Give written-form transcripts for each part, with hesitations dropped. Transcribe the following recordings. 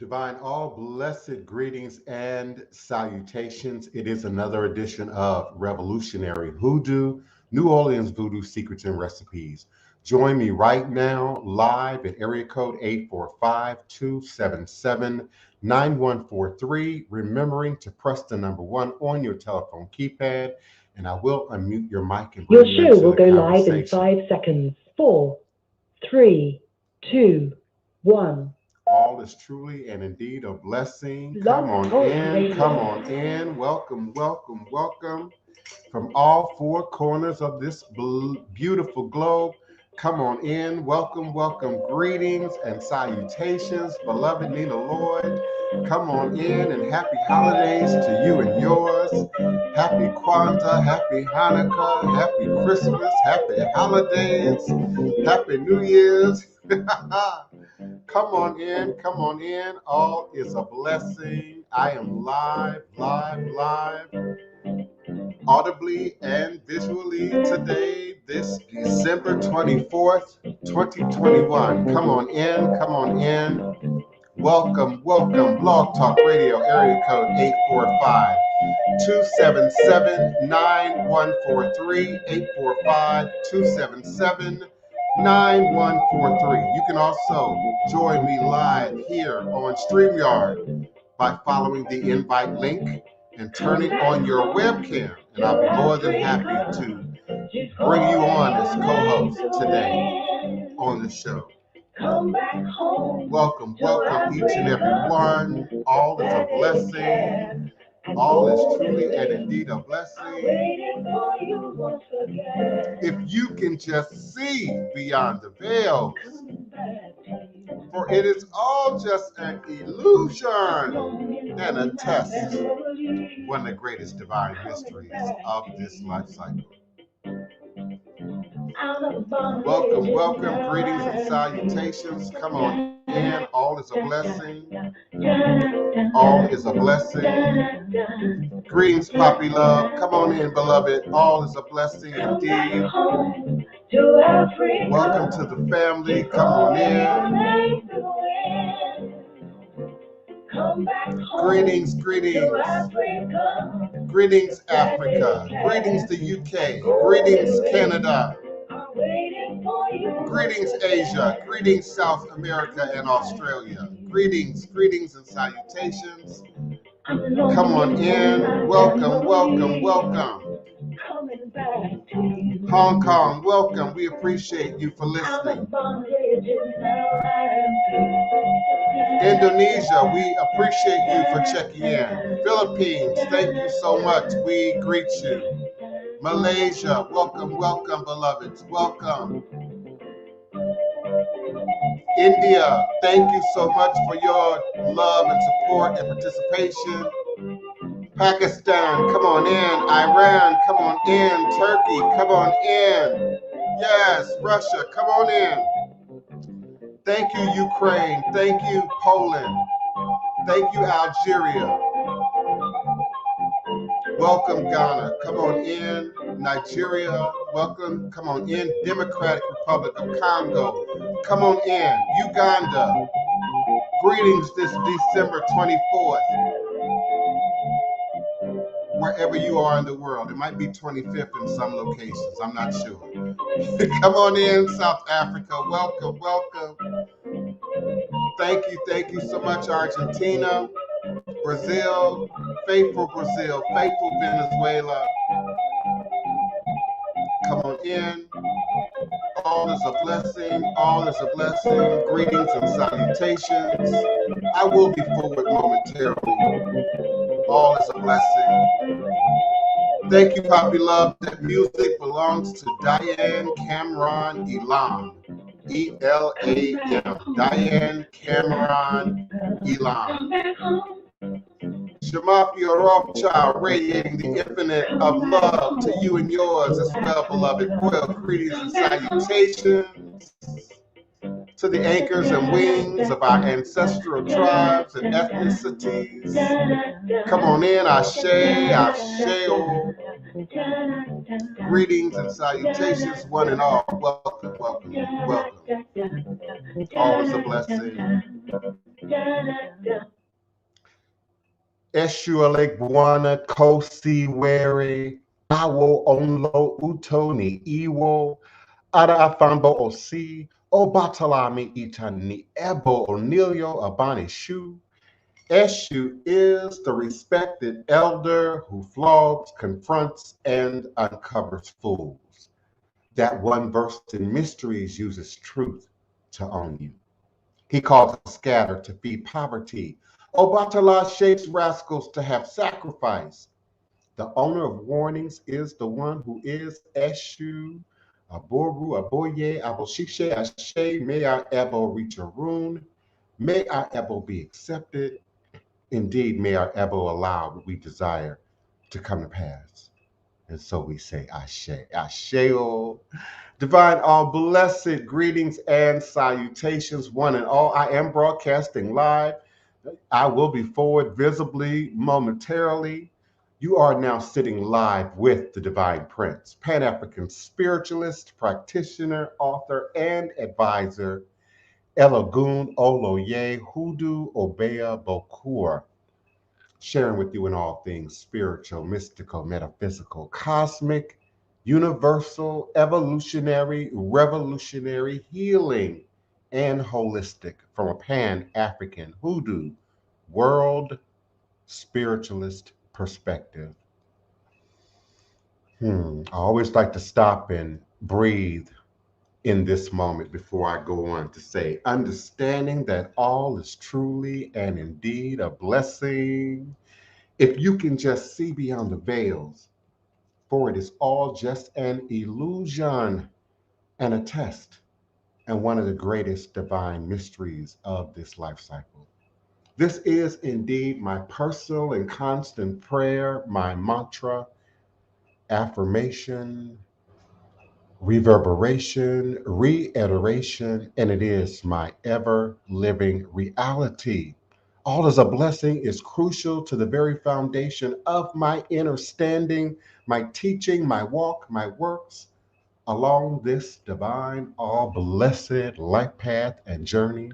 Divine, all blessed greetings and salutations. It is another edition of Revolutionary Hoodoo, New Orleans Voodoo Secrets and Recipes. Join me right now live at area code 845-277-9143, remembering to press the number 1 on your telephone keypad, and I will unmute your mic and Your bring you show into will the go live in conversation. 5 seconds. 4, 3, 2, 1. All is truly and indeed a blessing. Blog Come on Talk in, Radio. come on in. Welcome, welcome, welcome from all four corners of this beautiful globe. Come on in. Welcome, welcome. Greetings and salutations, beloved Nina Lloyd. Come on in and happy holidays to you and yours. Happy Kwanzaa, happy Hanukkah, happy Christmas, happy holidays, happy New Year's. Come on in, come on in. All is a blessing. I am live, audibly and visually today, this December 24th, 2021. Come on in, come on in. Welcome, welcome. Blog Talk Radio, area code 845-277-9143, 845-277-9143. You can also join me live here on StreamYard by following the invite link and turning on your webcam, and I'll be more than happy to bring you on as co-host today on the show. Welcome, welcome each and every one. All is a blessing. All is truly and indeed a blessing. If you can just see beyond the veils, for it is all just an illusion and a test, one of the greatest divine mysteries of this life cycle. Welcome, welcome, greetings and salutations. Come on in. All is a blessing. All is a blessing. Greetings, Poppy Love. Come on in, beloved. All is a blessing indeed. Welcome to the family. Come on in. Greetings, greetings. Greetings, Africa. Greetings, the UK. Greetings, Canada. Greetings, Asia. Greetings, South America and Australia. Greetings, greetings and salutations. Come on in. Welcome, welcome, welcome. Hong Kong, welcome. We appreciate you for listening. Indonesia, we appreciate you for checking in. Philippines, thank you so much. We greet you. Malaysia, welcome, welcome, beloveds. Welcome. India, thank you so much for your love and support and participation. Pakistan, come on in. Iran, come on in. Turkey, come on in. Yes, Russia, come on in. Thank you, Ukraine. Thank you, Poland. Thank you, Algeria. Welcome, Ghana. Come on in. Nigeria, welcome. Come on in. Democratic Republic of Congo. Come on in. Uganda. Greetings this December 24th. Wherever you are in the world. It might be 25th in some locations. I'm not sure. Come on in, South Africa. Welcome, welcome. Thank you so much, Argentina, Brazil, faithful Venezuela. Come on in. All is a blessing. All is a blessing. Greetings and salutations. I will be forward momentarily. All is a blessing. Thank you, Poppy Love. That music belongs to Diane Cameron Elam. E-L-A-M. Diane Cameron Elam. Shamafia Rothschild, radiating the infinite of love to you and yours as well, beloved. Royal greetings and salutations to the anchors and wings of our ancestral tribes and ethnicities. Come on in, Ashe, Asheo. Greetings and salutations, one and all. Welcome, welcome, welcome. All is a blessing. Eshualek Buana Kosi Were Awo Onlo Utoni Iwo Ada Afambo Osi Obatalami Itani Ebo Onilio Abani Shu. Eshu is the respected elder who flogs, confronts, and uncovers fools. That one versed in mysteries uses truth to own you. He calls the scattered to feed poverty. Obatala shapes rascals to have sacrifice. The owner of warnings is the one who is Eshu, Aboru, Aboye, Aboshishe, Ashe, may our Ebo reach a rune. May our Ebo be accepted. Indeed, may our Ebo allow what we desire to come to pass. And so we say Ashe, Asheo. Divine, all blessed greetings and salutations, one and all. I am broadcasting live. I will be forward visibly momentarily. You are now sitting live with the Divine Prince, Pan-African spiritualist, practitioner, author, and advisor, Elogun Oloye Hoodoo Obeya Bokur, sharing with you in all things spiritual, mystical, metaphysical, cosmic, universal, evolutionary, revolutionary, healing, and holistic from a Pan-African Hoodoo world spiritualist perspective. I always like to stop and breathe in this moment before I go on to say, understanding that all is truly and indeed a blessing. If you can just see beyond the veils, for it is all just an illusion and a test, and one of the greatest divine mysteries of this life cycle. This is indeed my personal and constant prayer, my mantra, affirmation, reverberation, reiteration, and it is my ever living reality. All as a blessing is crucial to the very foundation of my understanding, my teaching, my walk, my works along this divine, all blessed life path and journey.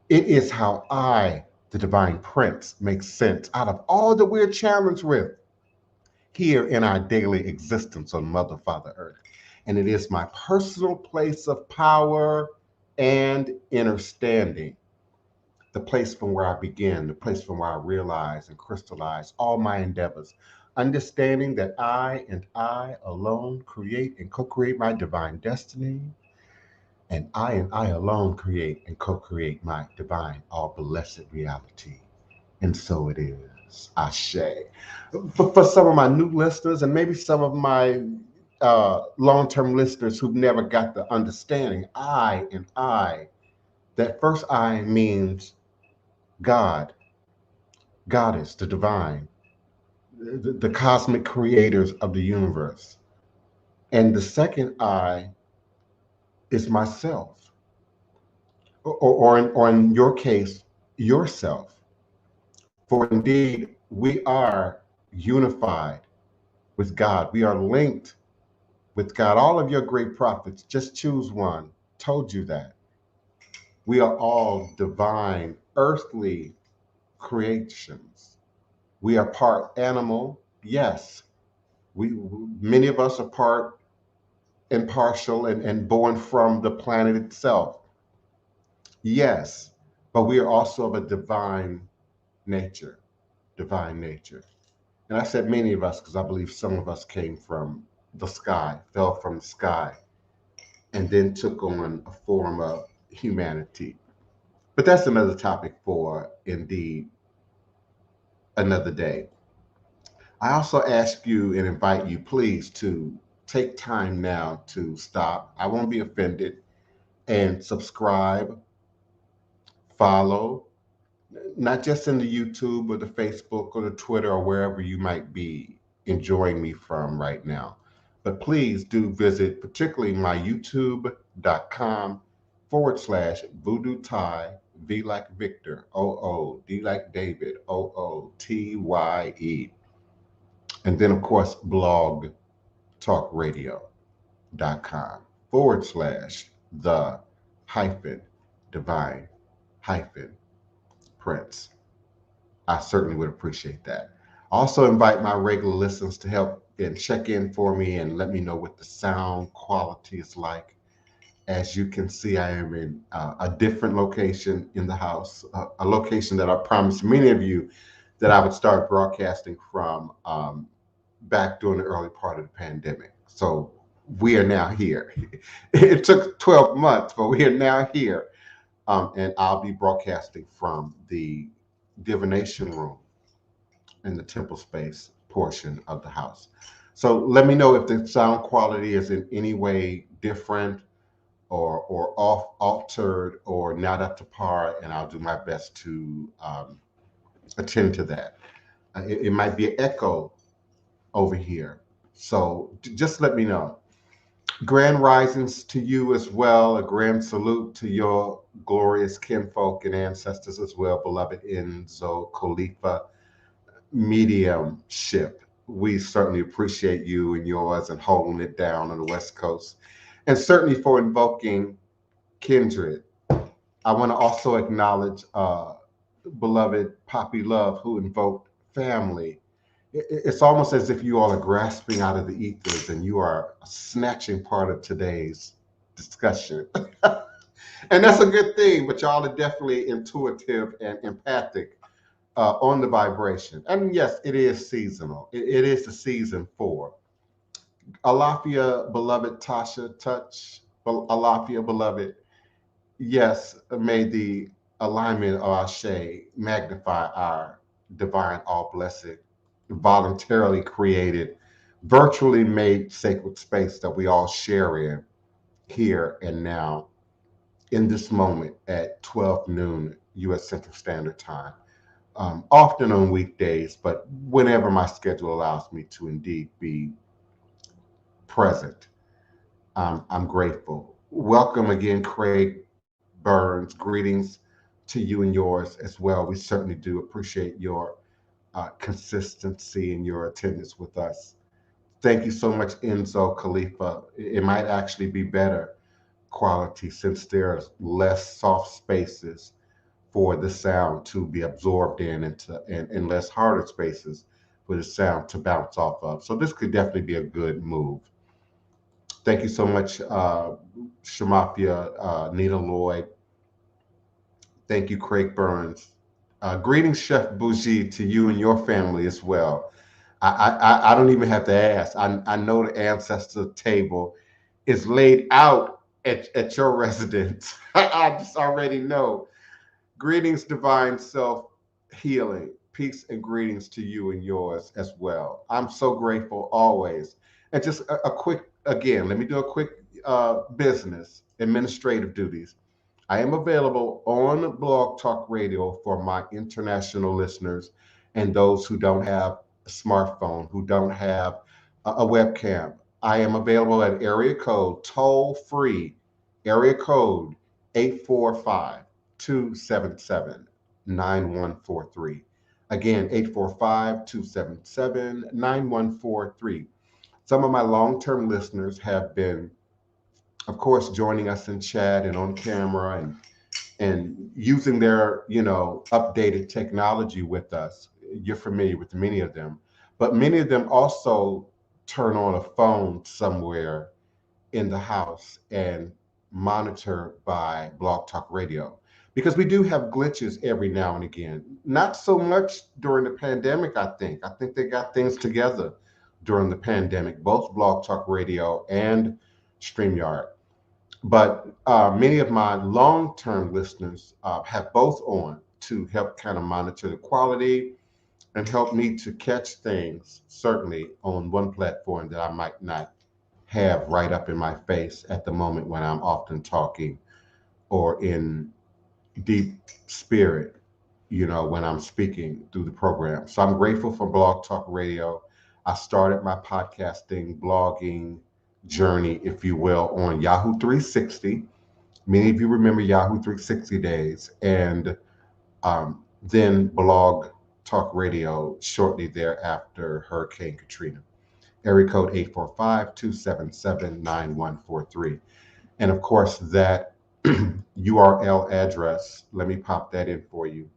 It is how I, the Divine Prince, make sense out of all that we're challenged with here in our daily existence on Mother, Father, Earth. And it is my personal place of power and understanding, the place from where I begin, the place from where I realize and crystallize all my endeavors, understanding that I and I alone create and co-create my divine destiny, and I alone create and co-create my divine, all blessed reality. And so it is. Ashe. For some of my new listeners and maybe some of my long-term listeners who've never got the understanding, that first I means God, Goddess, the divine, the cosmic creators of the universe. And the second I is myself, or in your case, yourself. For indeed, we are unified with God. We are linked with God. All of your great prophets, just choose one, told you that. We are all divine, earthly creations. We are part animal, yes. Many of us are part impartial and born from the planet itself. Yes, but we are also of a divine nature, divine nature. And I said many of us because I believe some of us came from the sky, fell from the sky, and then took on a form of humanity. But that's another topic for, indeed, another day. I also ask you and invite you, please, to take time now to stop. I won't be offended, and subscribe, follow, not just in the YouTube or the Facebook or the Twitter or wherever you might be enjoying me from right now. But please do visit particularly my youtube.com/Voodoo Thai, V like Victor, OO, D like David, OOTYE. And then, of course, blogtalkradio.com/the hyphen Divine hyphen Prince. I certainly would appreciate that. Also invite my regular listeners to help and check in for me and let me know what the sound quality is like. As you can see, I am in a different location in the house, a location that I promised many of you that I would start broadcasting from back during the early part of the pandemic. So we are now here. It took 12 months, but we are now here. And I'll be broadcasting from the divination room in the temple space portion of the house. So let me know if the sound quality is in any way different or off altered or not up to par, and I'll do my best to attend to that. It might be an echo over here, so just let me know. Grand risings to you as well. A grand salute to your glorious kinfolk and ancestors as well, beloved Enzo Khalifa mediumship. We certainly appreciate you and yours and holding it down on the West Coast, and certainly for invoking kindred. I want to also acknowledge beloved Poppy Love, who invoked family. It's almost as if you all are grasping out of the ethers and you are snatching part of today's discussion. And that's a good thing, but y'all are definitely intuitive and empathic on the vibration. And yes, it is seasonal. It is the season for. Alafia, beloved Tasha, touch. Alafia, beloved. Yes, may the alignment of our shade magnify our divine, all blessed, voluntarily created, virtually made sacred space that we all share in here and now in this moment at 12 noon U.S. Central Standard Time. Often on weekdays, but whenever my schedule allows me to indeed be present, I'm grateful. Welcome again, Craig Burns. Greetings to you and yours as well. We certainly do appreciate your consistency and your attendance with us. Thank you so much, Enzo Khalifa. It might actually be better quality since there's less soft spaces for the sound to be absorbed in and less harder spaces for the sound to bounce off of. So this could definitely be a good move. Thank you so much, Shamafia, Nita Lloyd. Thank you, Craig Burns. Greetings, Chef Bougie, to you and your family as well. I don't even have to ask. I know the ancestor table is laid out at your residence. I just already know. Greetings, divine self healing. Peace and greetings to you and yours as well. I'm so grateful always. And just a quick, again, let me do a quick business administrative duties. I am available on Blog Talk Radio for my international listeners and those who don't have a smartphone, who don't have a webcam. I am available at area code toll free, area code 845 277 9143. Again, 845 277 9143. Some of my long term listeners have been, of course, joining us in chat and on camera and using their, updated technology with us. You're familiar with many of them, but many of them also turn on a phone somewhere in the house and monitor by Blog Talk Radio. Because we do have glitches every now and again. Not so much during the pandemic, I think. I think they got things together during the pandemic, both Blog Talk Radio and StreamYard. But many of my long-term listeners have both on to help kind of monitor the quality and help me to catch things, certainly on one platform that I might not have right up in my face at the moment when I'm often talking or in deep spirit, when I'm speaking through the program. So I'm grateful for Blog Talk Radio. I started my podcasting, blogging journey, if you will, on Yahoo 360. Many of you remember Yahoo 360 days, and then Blog Talk Radio shortly thereafter Hurricane Katrina. Area code 845-277-9143. And of course, that URL address, let me pop that in for you,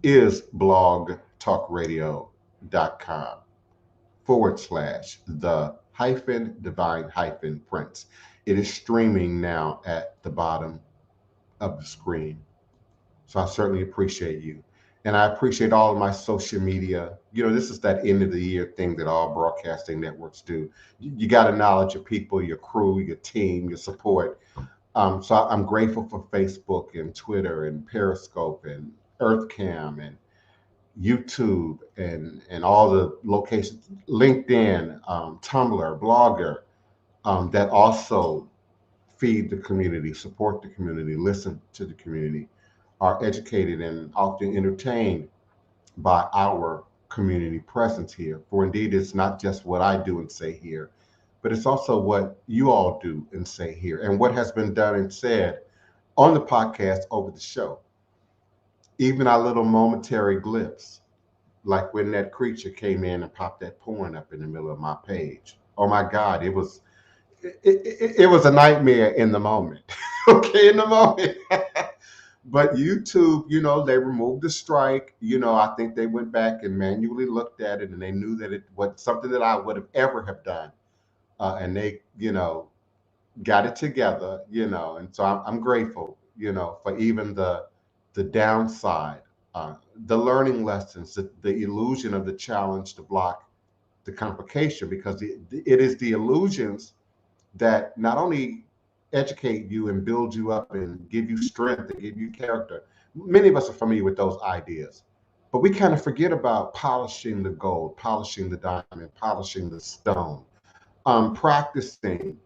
is blogtalkradio.com/the hyphen divine hyphen prince. It is streaming now at the bottom of the screen. So I certainly appreciate you. And I appreciate all of my social media. This is that end of the year thing that all broadcasting networks do. You got to acknowledge your people, your crew, your team, your support. So I'm grateful for Facebook and Twitter and Periscope and EarthCam and YouTube and all the locations, LinkedIn, Tumblr, Blogger, that also feed the community, support the community, listen to the community, are educated and often entertained by our community presence here. For indeed, it's not just what I do and say here, but it's also what you all do and say here, and what has been done and said on the podcast over the show. Even our little momentary glimpse, like when that creature came in and popped that porn up in the middle of my page. Oh my God, it was a nightmare in the moment. Okay, in the moment. But YouTube, they removed the strike. I think they went back and manually looked at it, and they knew that it was something that I would have ever have done. And they, got it together, and so I'm grateful, for even the downside, the learning lessons, the illusion of the challenge to block the complication, because it is the illusions that not only educate you and build you up and give you strength and give you character. Many of us are familiar with those ideas, but we kind of forget about polishing the gold, polishing the diamond, polishing the stone, practicing,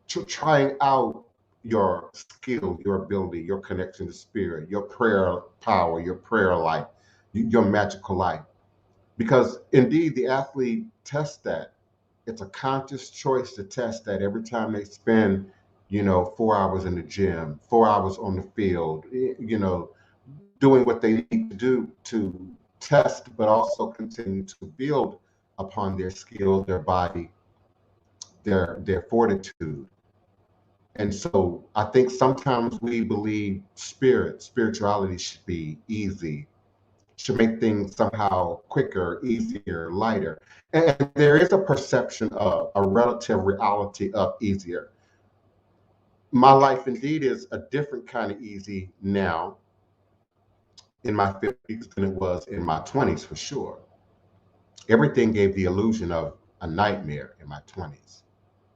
trying out your skill, your ability, your connection to spirit, your prayer power, your prayer life, your magical life. Because indeed, the athlete tests that. It's a conscious choice to test that every time they spend, 4 hours in the gym, 4 hours on the field, doing what they need to do to test, but also continue to build upon their skill, their body, their fortitude. And so I think sometimes we believe spirituality should be easy, should make things somehow quicker, easier, lighter. And there is a perception of a relative reality of easier. My life indeed is a different kind of easy now in my 50s than it was in my 20s, for sure. Everything gave the illusion of a nightmare in my 20s.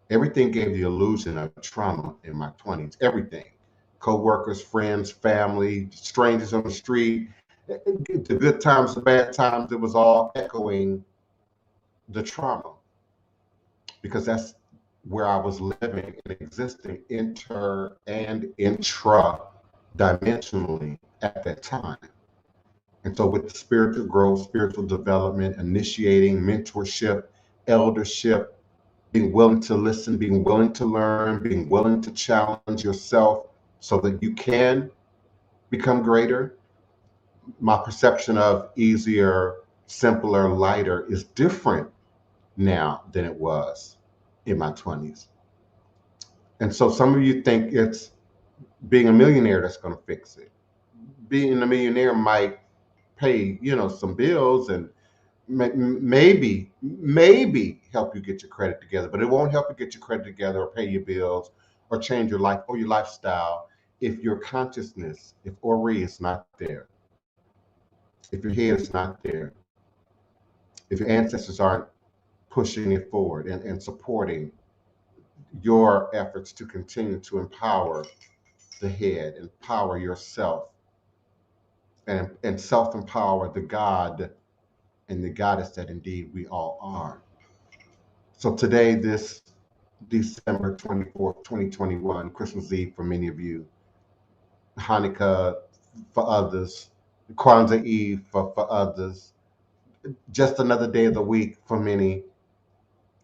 Everything gave the illusion of trauma in my 20s. Everything. Co-workers, friends, family, strangers on the street, the good times, the bad times, it was all echoing the trauma, because that's where I was living and existing inter and intra dimensionally at that time. And so with spiritual growth, spiritual development, initiating, mentorship, eldership, being willing to listen, being willing to learn, being willing to challenge yourself so that you can become greater, my perception of easier, simpler, lighter is different now than it was in my 20s. And so some of you think it's being a millionaire that's going to fix it. Being a millionaire might pay, some bills and maybe help you get your credit together, but it won't help you get your credit together or pay your bills or change your life or your lifestyle if your consciousness, if Ori is not there, if your head is not there, if your ancestors aren't pushing it forward and supporting your efforts to continue to empower the head, empower yourself, and self-empower the God and the goddess that indeed we all are. So today, this December 24th, 2021, Christmas Eve for many of you, Hanukkah for others, Kwanzaa Eve for others, just another day of the week for many.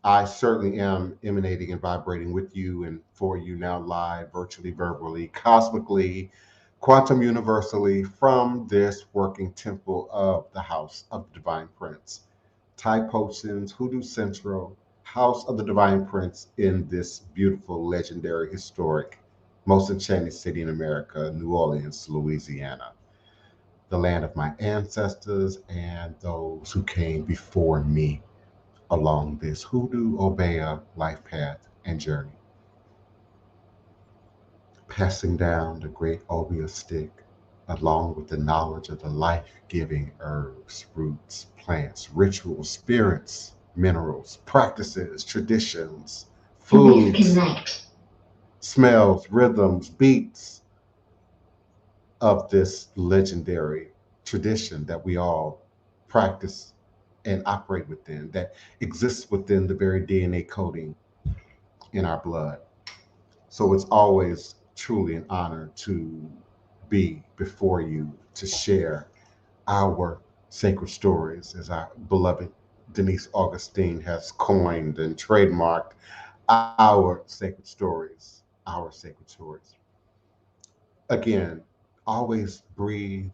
I certainly am emanating and vibrating with you and for you now, live, virtually, verbally, cosmically, quantum universally, from this working temple of the House of the Divine Prince. Thai Potions, Hoodoo Central, House of the Divine Prince in this beautiful, legendary, historic most enchanted city in America, New Orleans, Louisiana, the land of my ancestors and those who came before me along this Hoodoo Obeah life path and journey. Passing down the great Obeah stick, along with the knowledge of the life-giving herbs, roots, plants, rituals, spirits, minerals, practices, traditions, foods, smells, rhythms, beats of this legendary tradition that we all practice and operate within, that exists within the very DNA coding in our blood. So it's always truly an honor to be before you to share our sacred stories, as our beloved Denise Augustine has coined and trademarked our sacred stories, Again, always breathe,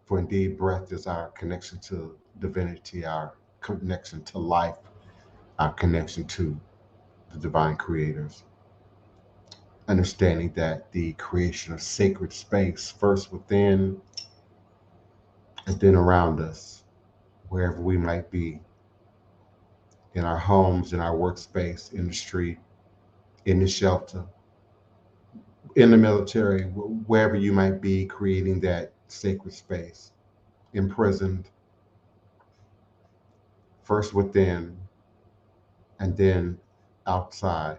for indeed breath is our connection to divinity, our connection to life, our connection to the divine creators. Understanding that the creation of sacred space, first within and then around us, wherever we might be, in our homes, in our workspace, in the street, in the shelter, in the military, wherever you might be, creating that sacred space, imprisoned, first within and then outside.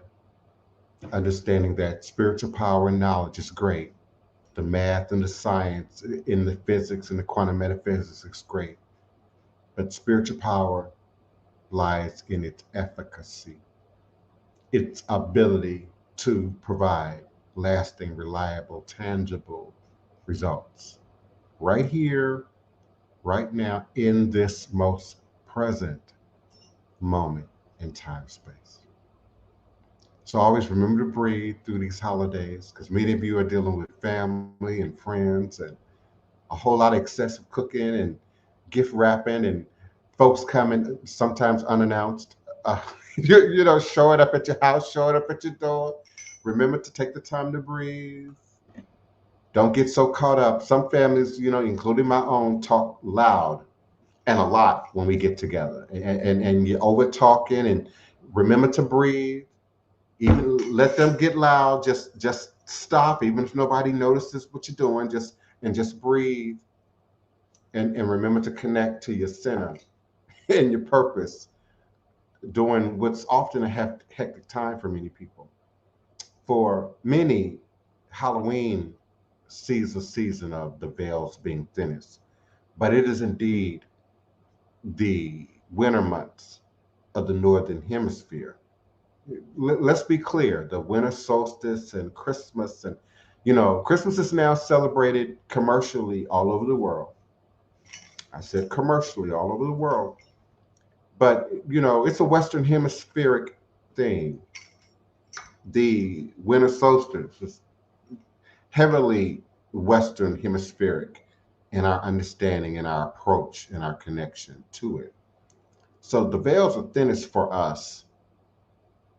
Understanding that spiritual power and knowledge is great. The math and the science, in the physics and the quantum metaphysics is great. But spiritual power lies in its efficacy, its ability to provide lasting, reliable, tangible results. Right here, right now, in this most present moment in time space. So always remember to breathe through these holidays, because many of you are dealing with family and friends and a whole lot of excessive cooking and gift wrapping and folks coming sometimes unannounced. Uh, showing up at your house, showing up at your door. Remember to take the time to breathe. Don't get so caught up. Some families, including my own, talk loud and a lot when we get together, and you're over talking. And remember to breathe. Even let them get loud. Just stop, even if nobody notices what you're doing. Just breathe, and remember to connect to your center and your purpose during what's often a hectic time for many people. For many, Halloween sees a season of the veils being thinnest, but it is indeed the winter months of the Northern Hemisphere. Let's be clear, the winter solstice and Christmas, and Christmas is now celebrated commercially all over the world. I said commercially all over the world, but it's a Western Hemispheric thing. The winter solstice is heavily Western Hemispheric in our understanding and our approach and our connection to it. So the veils are thinnest for us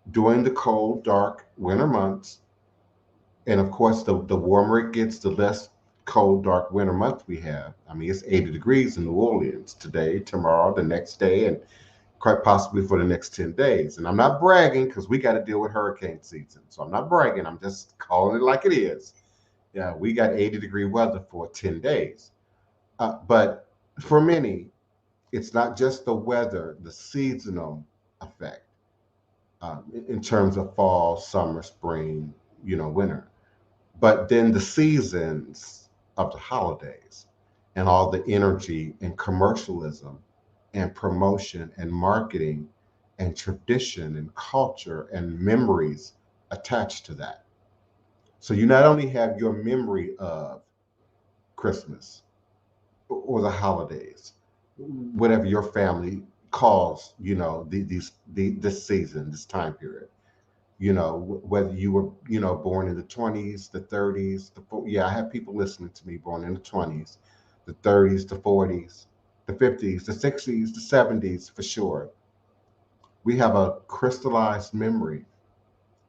during the cold, dark winter months. And of course, the warmer it gets, the less cold, dark winter month we have. I mean, it's 80 degrees in New Orleans today, tomorrow, the next day, and quite possibly for the next 10 days. And I'm not bragging, because we got to deal with hurricane season. So I'm not bragging. I'm just calling it like it is. Yeah, we got 80-degree weather for 10 days. But for many, it's not just the weather, the seasonal effect, in terms of fall, summer, spring, winter. But then the seasons of the holidays and all the energy and commercialism and promotion and marketing and tradition and culture and memories attached to that. So you not only have your memory of Christmas or the holidays, whatever your family calls, this season, this time period. Whether you were, born in the 20s, the 30s, I have people listening to me born in the 20s, the 30s, the 40s, the 50s, the 60s, the 70s, for sure. We have a crystallized memory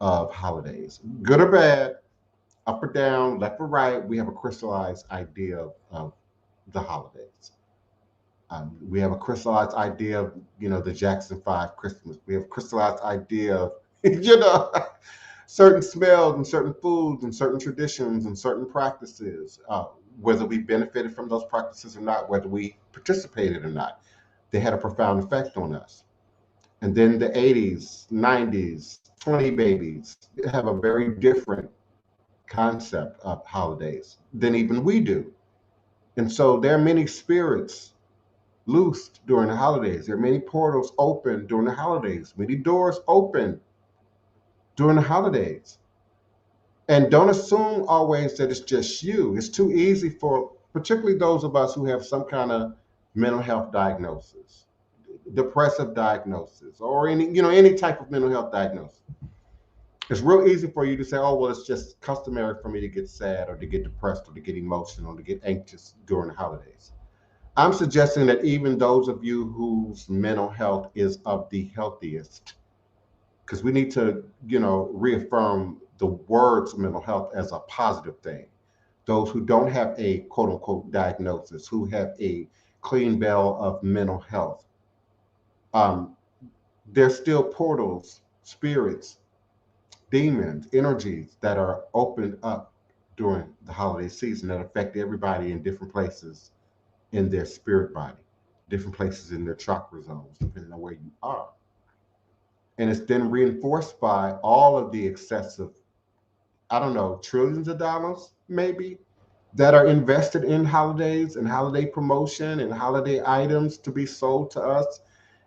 of holidays, good or bad. up or down, left or right, we have a crystallized idea of the holidays. We have a crystallized idea of, the Jackson 5 Christmas. We have a crystallized idea of, certain smells and certain foods and certain traditions and certain practices, whether we benefited from those practices or not, whether we participated or not. They had a profound effect on us. And then the 80s, 90s, 20 babies have a very different concept of holidays than even we do. And so there are many spirits loosed during the holidays. There are many portals open during the holidays, many doors open during the holidays. And don't assume always that it's just you. It's too easy for particularly those of us who have some kind of mental health diagnosis, depressive diagnosis, or any type of mental health diagnosis. It's real easy for you to say, oh, well, it's just customary for me to get sad or to get depressed or to get emotional or to get anxious during the holidays. I'm suggesting that even those of you whose mental health is of the healthiest, because we need to, reaffirm the words mental health as a positive thing. Those who don't have a quote unquote diagnosis, who have a clean bill of mental health, there's still portals, spirits, demons, energies that are opened up during the holiday season that affect everybody in different places in their spirit body, different places in their chakra zones, depending on where you are. And it's then reinforced by all of the excessive, I don't know, trillions of dollars maybe that are invested in holidays and holiday promotion and holiday items to be sold to us,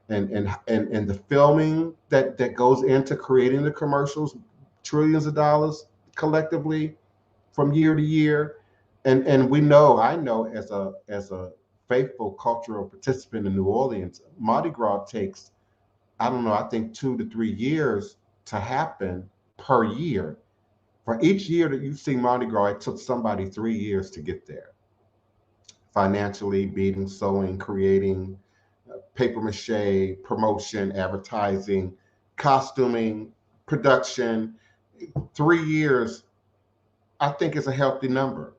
and the filming that goes into creating the commercials, trillions of dollars collectively from year to year. And I know as a faithful cultural participant in New Orleans, Mardi Gras takes, I don't know, I think 2 to 3 years to happen per year. For each year that you see Mardi Gras, it took somebody 3 years to get there. Financially, beading, sewing, creating, paper mache, promotion, advertising, costuming, production. 3 years, I think, is a healthy number,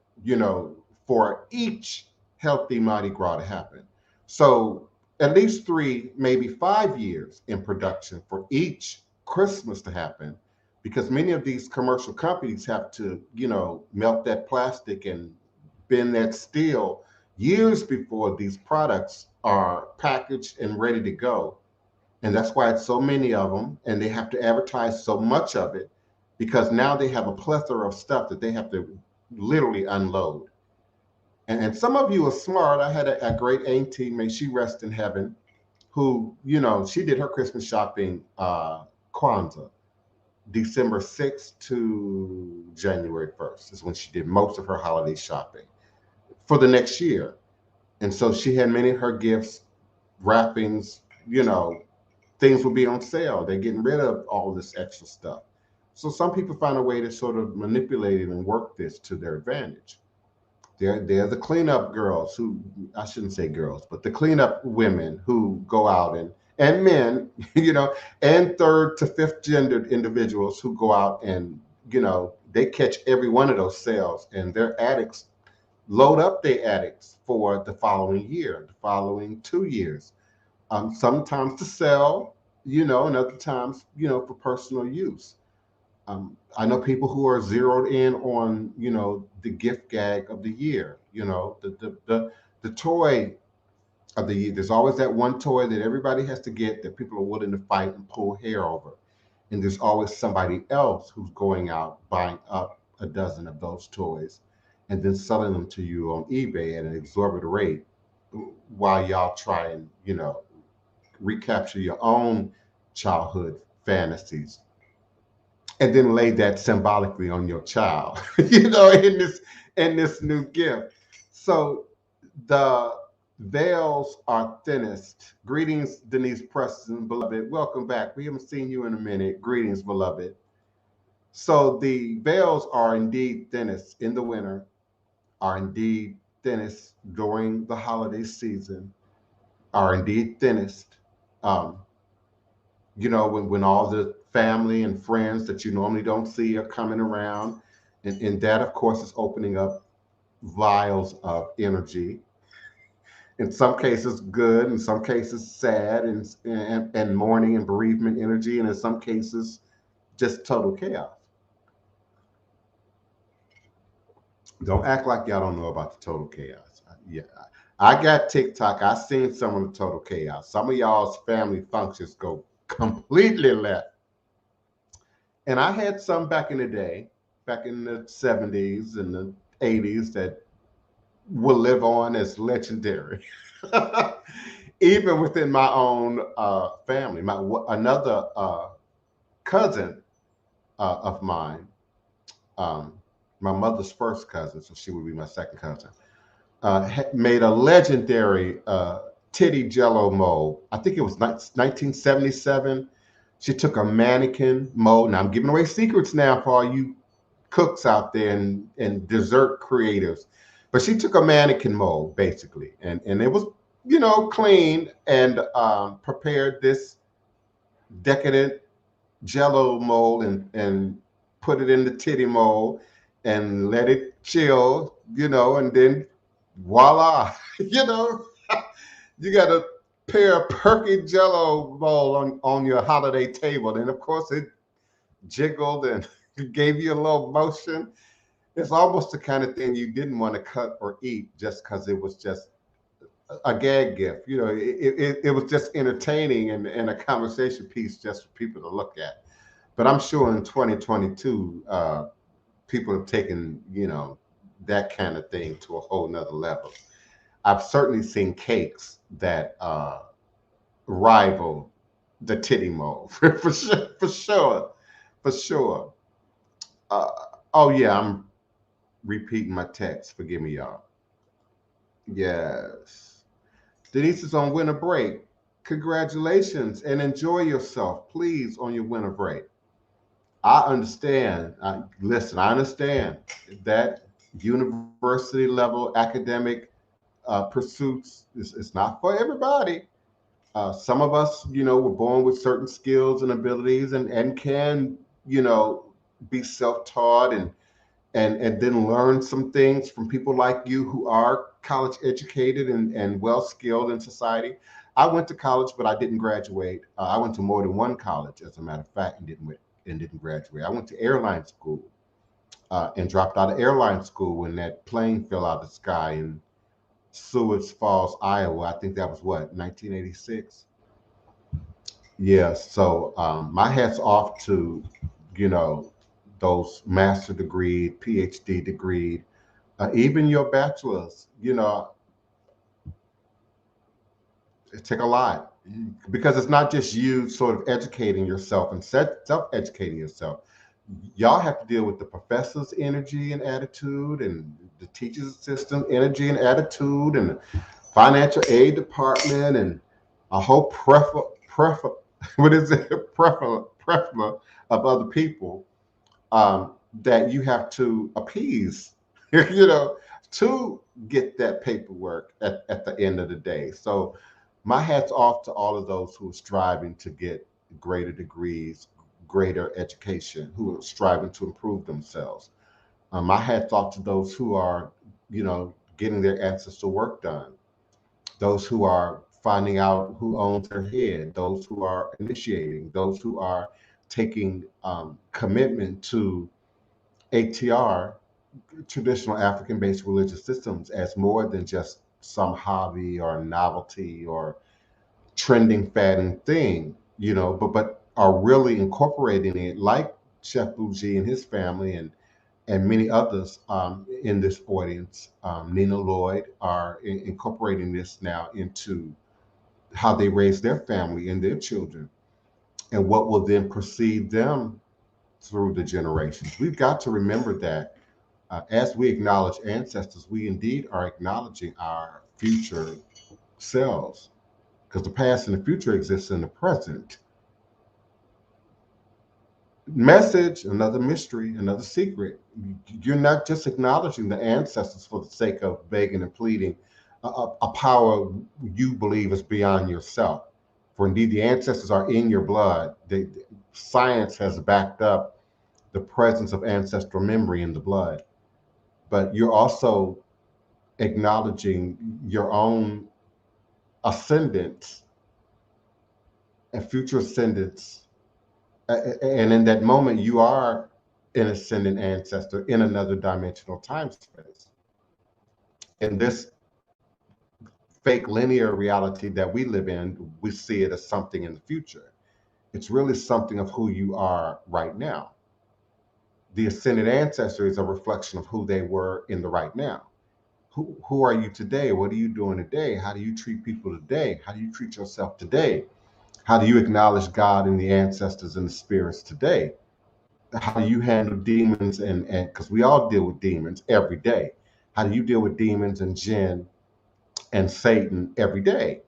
for each healthy Mardi Gras to happen. So at least 3, maybe 5 years in production for each Christmas to happen, because many of these commercial companies have to, melt that plastic and bend that steel years before these products are packaged and ready to go. And that's why it's so many of them, and they have to advertise so much of it, because now they have a plethora of stuff that they have to literally unload. And some of you are smart. I had a great auntie, may she rest in heaven, who, she did her Christmas shopping, Kwanzaa, December 6th to January 1st is when she did most of her holiday shopping for the next year. And so she had many of her gifts, wrappings, things will be on sale. They're getting rid of all this extra stuff. So some people find a way to sort of manipulate it and work this to their advantage. They're the cleanup girls who, I shouldn't say girls, but the cleanup women who go out and men, and third to fifth gendered individuals who go out and, they catch every one of those sales, and their addicts load up their addicts for the following year, the following 2 years. Sometimes to sell, and other times, for personal use. I know people who are zeroed in on, the gift gag of the year, the toy of the year. There's always that one toy that everybody has to get that people are willing to fight and pull hair over. And there's always somebody else who's going out buying up a dozen of those toys and then selling them to you on eBay at an exorbitant rate while y'all try and, recapture your own childhood fantasies and then lay that symbolically on your child, in this new gift. So the veils are thinnest. Greetings, Denise Preston, beloved. Welcome back. We haven't seen you in a minute. Greetings, beloved. So the veils are indeed thinnest in the winter, are indeed thinnest during the holiday season, are indeed thinnest. Um, when all the family and friends that you normally don't see are coming around, And that, of course, is opening up vials of energy. In some cases, good. In some cases, sad, and mourning and bereavement energy. And in some cases, just total chaos. Don't act like y'all don't know about the total chaos. Yeah, I got TikTok. I seen some of the total chaos. Some of y'all's family functions go completely left. And I had some back in the day, back in the 70s and the 80s, that will live on as legendary. Even within my own family. Another cousin of mine, um, my mother's first cousin, so she would be my second cousin, made a legendary titty jello mold. I think it was 1977. She took a mannequin mold. Now I'm giving away secrets now for all you cooks out there and dessert creators. But she took a mannequin mold basically, and it was, clean, and prepared this decadent jello mold and put it in the titty mold and let it chill, and then voila, you got a pair of perky jello bowl on your holiday table. And of course it jiggled and gave you a little motion. It's almost the kind of thing you didn't want to cut or eat just because it was just a gag gift. It was just entertaining and a conversation piece just for people to look at. But I'm sure in 2022, people have taken, that kind of thing to a whole nother level. I've certainly seen cakes that rival the titty mold for sure, for sure, for sure. Uh, oh yeah, I'm repeating my text. Forgive me, y'all. Yes, Denise is on winter break. Congratulations and enjoy yourself, please, on your winter break. I understand. Listen, I understand that university level academic pursuits is not for everybody. Some of us, were born with certain skills and abilities and can, be self-taught and then learn some things from people like you who are college educated and well skilled in society. I went to college, but I didn't graduate. I went to more than one college, as a matter of fact, and didn't graduate. I went to airline school and dropped out of airline school when that plane fell out of the sky in Seward Falls, Iowa. I think that was what, 1986. Yeah. So my hat's off to, you know, those master degree, PhD degree, even your bachelor's. It take a lot because it's not just you sort of educating yourself and self-educating yourself. Y'all have to deal with the professor's energy and attitude, and the teacher's assistant energy and attitude, and the financial aid department, and a whole prefer what is it prefer of other people that you have to appease, you know, to get that paperwork at the end of the day. So my hat's off to all of those who are striving to get greater degrees, greater education, who are striving to improve themselves. My hat's off to those who are, getting their ancestral work done, those who are finding out who owns their head, those who are initiating, those who are taking commitment to ATR, traditional African based religious systems, as more than just some hobby or novelty or trending fad thing, but are really incorporating it, like Chef Bougie and his family and many others in this audience. Nina Lloyd are incorporating this now into how they raise their family and their children, and what will then precede them through the generations. We've got to remember that as we acknowledge ancestors, we indeed are acknowledging our future selves, because the past and the future exists in the present. Message, another mystery, another secret. You're not just acknowledging the ancestors for the sake of begging and pleading a power you believe is beyond yourself. For indeed, the ancestors are in your blood. Science has backed up the presence of ancestral memory in the blood, but you're also acknowledging your own ascendance and future ascendants. And in that moment, you are an ascendant ancestor in another dimensional time space. In this fake linear reality that we live in, we see it as something in the future. It's really something of who you are right now. The ascended ancestor is a reflection of who they were in the right now. Who are you today? What are you doing today? How do you treat people today? How do you treat yourself today? How do you acknowledge God and the ancestors and the spirits today? How do you handle demons and because we all deal with demons every day. How do you deal with demons and jinn and Satan every day?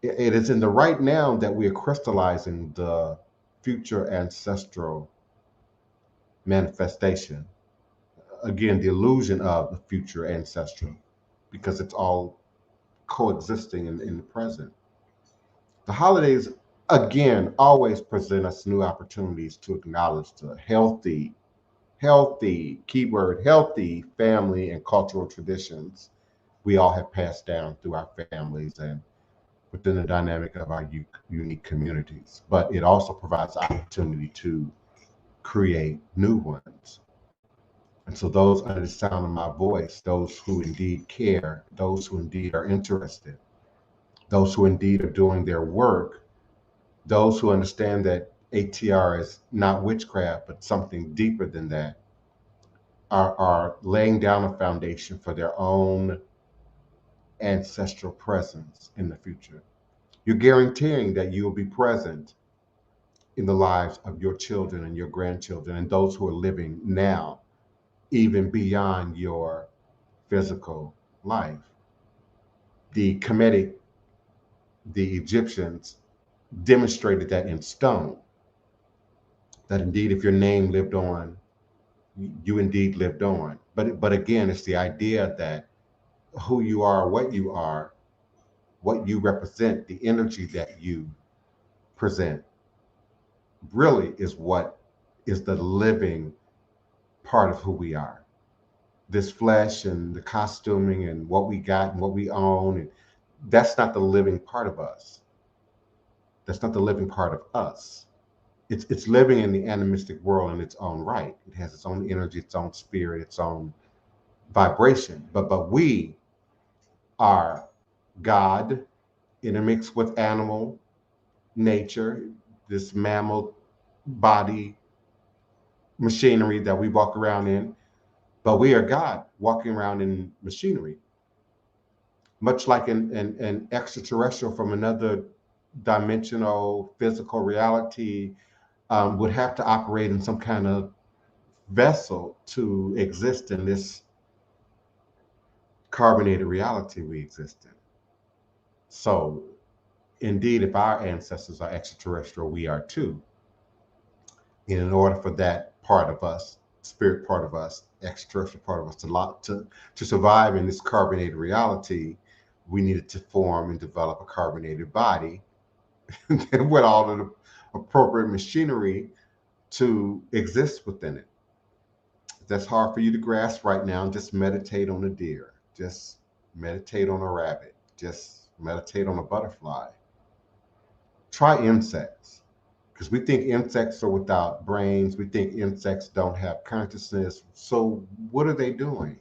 It is in the right now that we are crystallizing the future ancestral manifestation. Again, the illusion of the future ancestral, because it's all coexisting in the present. The holidays, again, always present us new opportunities to acknowledge the healthy, keyword, healthy family and cultural traditions we all have passed down through our families and within the dynamic of our unique communities. But it also provides opportunity to create new ones. And so those under the sound of my voice, those who indeed care, those who indeed are interested, those who indeed are doing their work, those who understand that ATR is not witchcraft, but something deeper than that, are laying down a foundation for their own ancestral presence in the future. You're guaranteeing that you will be present in the lives of your children and your grandchildren and those who are living now, even beyond your physical life. The Kemetic, the Egyptians demonstrated that in stone, that indeed if your name lived on, you indeed lived on. But again, it's the idea that who you are, what you represent, the energy that you present, really is what is the living part of who we are. This flesh and the costuming and what we got and what we own, and that's not the living part of us. That's not the living part of us. It's living in the animistic world in its own right. It has its own energy, its own spirit, its own vibration. But we are God intermixed with animal nature, this mammal body machinery that we walk around in. But we are God walking around in machinery, much like an extraterrestrial from another dimensional physical reality would have to operate in some kind of vessel to exist in this carbonated reality we exist in. So, indeed, if our ancestors are extraterrestrial, we are too. And in order for that part of us, spirit part of us, extraterrestrial part of us, to survive in this carbonated reality, we needed to form and develop a carbonated body with all of the appropriate machinery to exist within it. If that's hard for you to grasp right now, just meditate on a deer. Just meditate on a rabbit. Just meditate on a butterfly. Try insects, because we think insects are without brains. We think insects don't have consciousness. So what are they doing?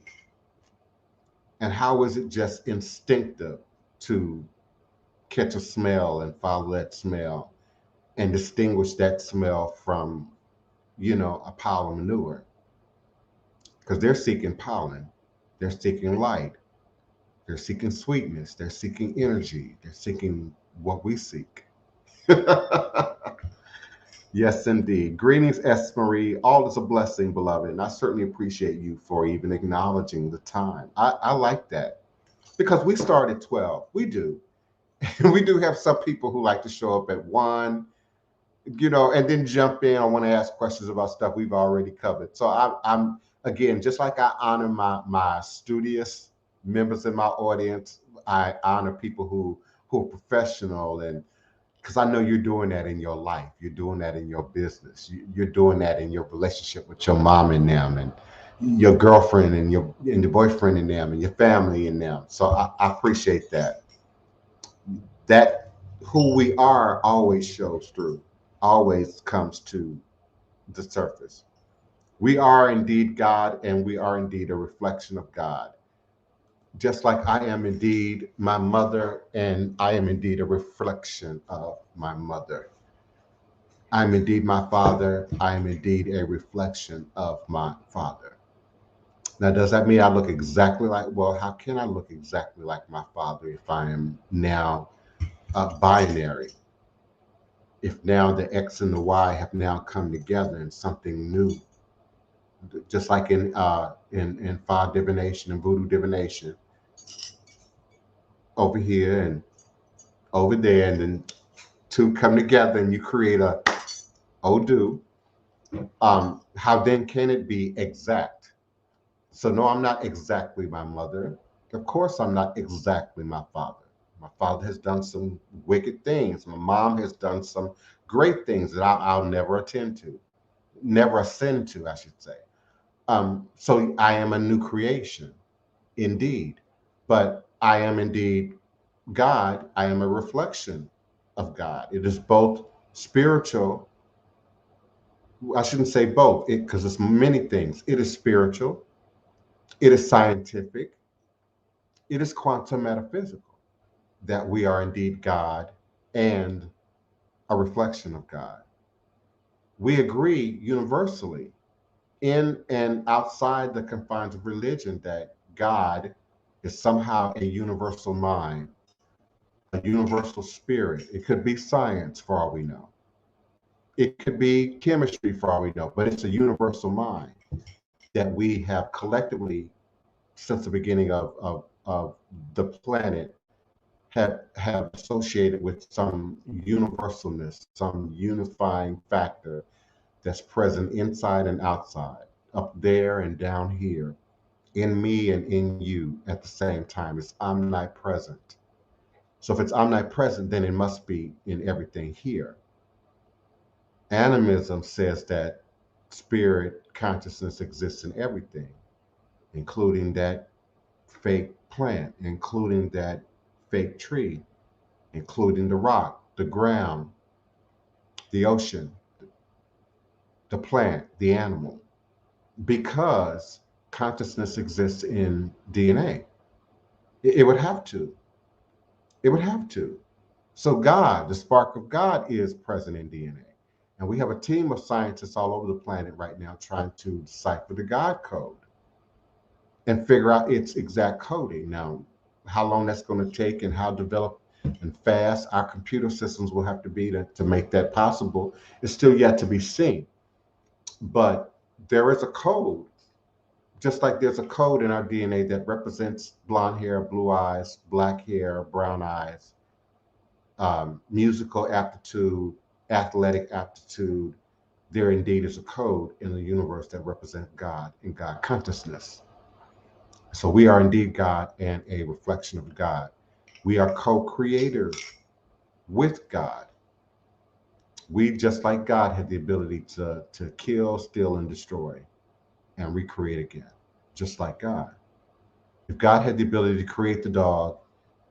And how is it just instinctive to catch a smell and follow that smell and distinguish that smell from, a pile of manure? Because they're seeking pollen, they're seeking light, they're seeking sweetness, they're seeking energy, they're seeking what we seek. Yes, indeed. Greetings, S. Marie. All is a blessing, beloved. And I certainly appreciate you for even acknowledging the time. I like that because we start at 12. We do. We do have some people who like to show up at 1, and then jump in. I want to ask questions about stuff we've already covered. So I'm again, just like I honor my studious members in my audience, I honor people who are professional and because I know you're doing that in your life. You're doing that in your business. You're doing that in your relationship with your mom and them, and your girlfriend and your boyfriend and them, and your family and them. So I appreciate that. That who we are always shows through, always comes to the surface. We are indeed God, and we are indeed a reflection of God. Just like I am indeed my mother, and I am indeed a reflection of my mother. I'm indeed my father. I am indeed a reflection of my father. Now, does that mean I look exactly like, well, how can I look exactly like my father if I am now binary? If now the X and the Y have now come together in something new, just like in Fa divination and Voodoo divination, over here and over there, and then two come together and you create a Odu. How then can it be exact? So no, I'm not exactly my mother. Of course, I'm not exactly my father. My father has done some wicked things. My mom has done some great things that I'll never attend to, never ascend to, I should say. So I am a new creation, indeed. But I am indeed God. I am a reflection of God. It is both spiritual. I shouldn't say both, because it's many things. It is spiritual. It is scientific. It is quantum metaphysical, that we are indeed God and a reflection of God. We agree universally in and outside the confines of religion that God is somehow a universal mind, a universal spirit. It could be science for all we know. It could be chemistry for all we know, but it's a universal mind that we have collectively, since the beginning of the planet, have associated with some universalness, some unifying factor that's present inside and outside, up there and down here, in me and in you at the same time. It's omnipresent. So if it's omnipresent, then it must be in everything here. Animism says that spirit consciousness exists in everything, including that fake plant, including that fake tree, including the rock, the ground, the ocean, the plant, the animal, because consciousness exists in DNA. It would have to. It would have to. So God, the spark of God, is present in DNA. And we have a team of scientists all over the planet right now trying to decipher the God code and figure out its exact coding. Now, how long that's going to take and how developed and fast our computer systems will have to be to make that possible is still yet to be seen. But there is a code, just like there's a code in our DNA that represents blonde hair, blue eyes, black hair, brown eyes, musical aptitude, athletic aptitude. There indeed is a code in the universe that represents God and God consciousness. So we are indeed God and a reflection of God. We are co-creators with God. We, just like God, had the ability to kill, steal, and destroy and recreate again, just like God. If God had the ability to create the dog,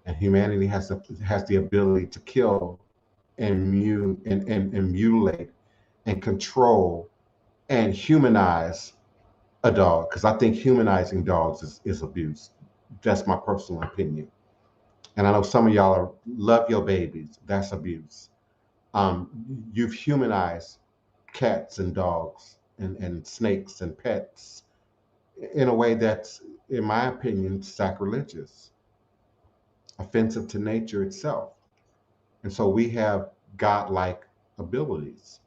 and humanity has the ability to kill and mutilate and control and humanize a dog, because I think humanizing dogs is abuse. That's my personal opinion. And I know some of y'all love your babies. That's abuse. You've humanized cats and dogs and snakes and pets in a way that's, in my opinion, sacrilegious, offensive to nature itself. And so we have godlike abilities.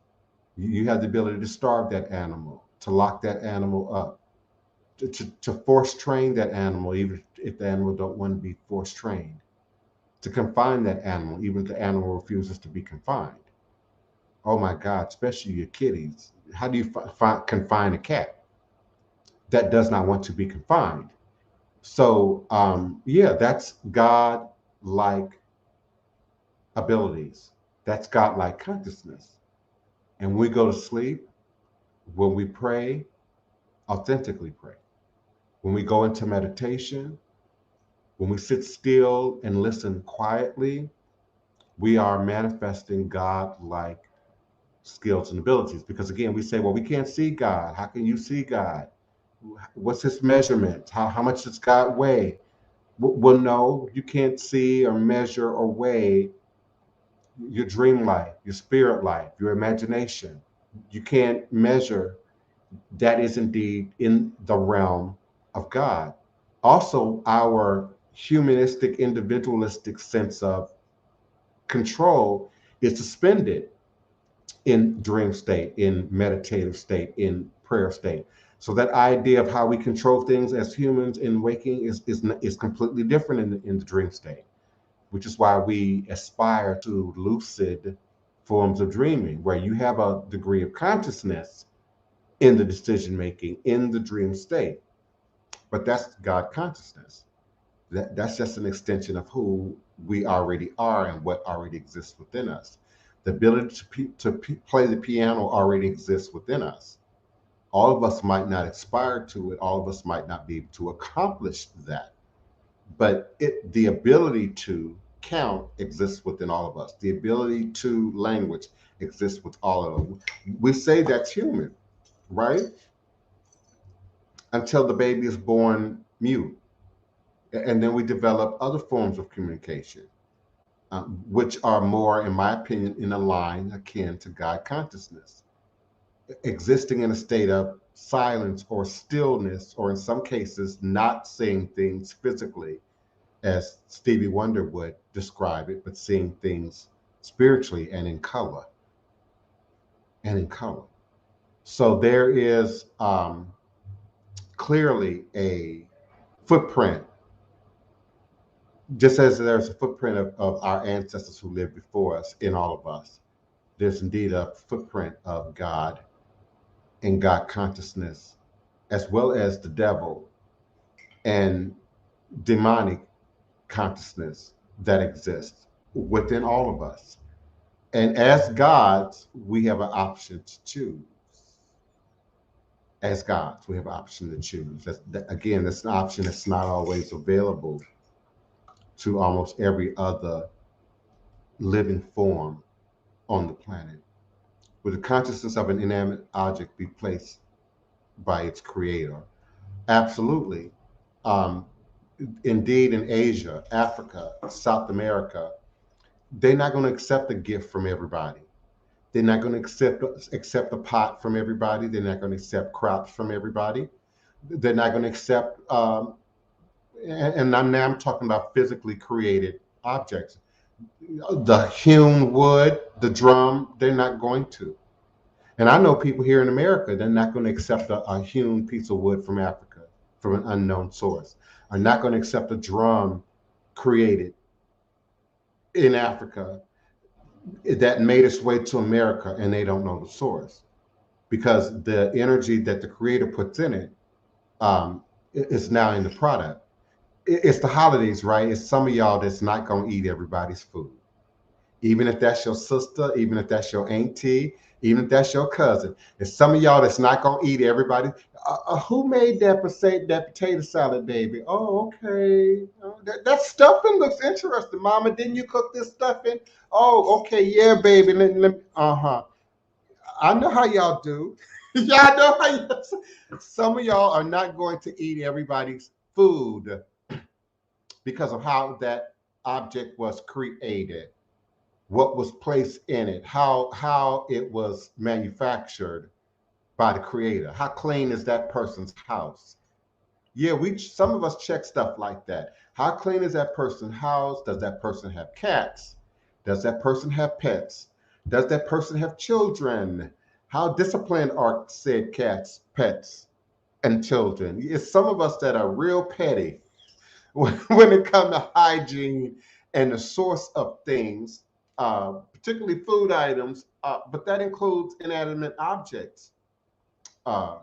You have the ability to starve that animal, to lock that animal up, to force train that animal, even if the animal don't want to be force trained, to confine that animal, even if the animal refuses to be confined. Oh my God, especially your kitties. How do you confine a cat that does not want to be confined? So, yeah, that's God-like abilities. That's godlike consciousness. And when we go to sleep, when we pray, authentically pray. When we go into meditation, when we sit still and listen quietly, we are manifesting God-like skills and abilities. Because again, we say, well, we can't see God. How can you see God? What's his measurement? How much does God weigh? Well, no, you can't see or measure or weigh your dream life, your spirit life, your imagination. You can't measure. That is indeed in the realm of God. Also, our humanistic, individualistic sense of control is suspended in dream state, in meditative state, in prayer state. So that idea of how we control things as humans in waking is completely different in the dream state, which is why we aspire to lucid forms of dreaming, where you have a degree of consciousness in the decision making in the dream state. But that's God consciousness. That's just an extension of who we already are and what already exists within us. The ability to play the piano already exists within us. All of us might not aspire to it. All of us might not be able to accomplish that. But the ability to count exists within all of us. The ability to language exists with all of them. We say that's human, right? Until the baby is born mute. And then we develop other forms of communication, which are more, in my opinion, in a line akin to God consciousness, existing in a state of silence or stillness, or in some cases, not seeing things physically, as Stevie Wonder would describe it, but seeing things spiritually and in color. And in color. So there is clearly a footprint, just as there's a footprint of our ancestors who lived before us in all of us. There's indeed a footprint of God and God consciousness, as well as the devil and demonic consciousness that exists within all of us. And as gods, we have an option to choose. As gods, we have an option to choose. Again, that's an option that's not always available to almost every other living form on the planet. Would the consciousness of an inanimate object be placed by its creator? Absolutely. Um, Indeed, in Asia, Africa, South America, they're not going to accept a gift from everybody. They're not going to accept a pot from everybody. They're not going to accept crops from everybody. They're not going to accept, and I'm talking about physically created objects. The hewn wood, the drum, they're not going to. And I know people here in America, they're not going to accept a hewn piece of wood from Africa, from an unknown source. Are not going to accept a drum created in Africa that made its way to America, and they don't know the source, because the energy that the creator puts in it is now in the product. It's the holidays, right? It's some of y'all that's not going to eat everybody's food. Even if that's your sister, even if that's your auntie, even if that's your cousin. It's some of y'all that's not going to eat everybody. Who made that potato salad, baby? Oh, okay. That stuffing looks interesting. Mama, didn't you cook this stuffing? Oh, okay. Yeah, baby. Uh-huh. I know how y'all do. Y'all know how y'all. Some of y'all are not going to eat everybody's food because of how that object was created, what was placed in it, how it was manufactured by the creator. How clean is that person's house? Yeah, some of us check stuff like that. How clean is that person's house? Does that person have cats? Does that person have pets? Does that person have children? How disciplined are said cats, pets, and children? It's some of us that are real petty when it comes to hygiene and the source of things, particularly food items, but that includes inanimate objects.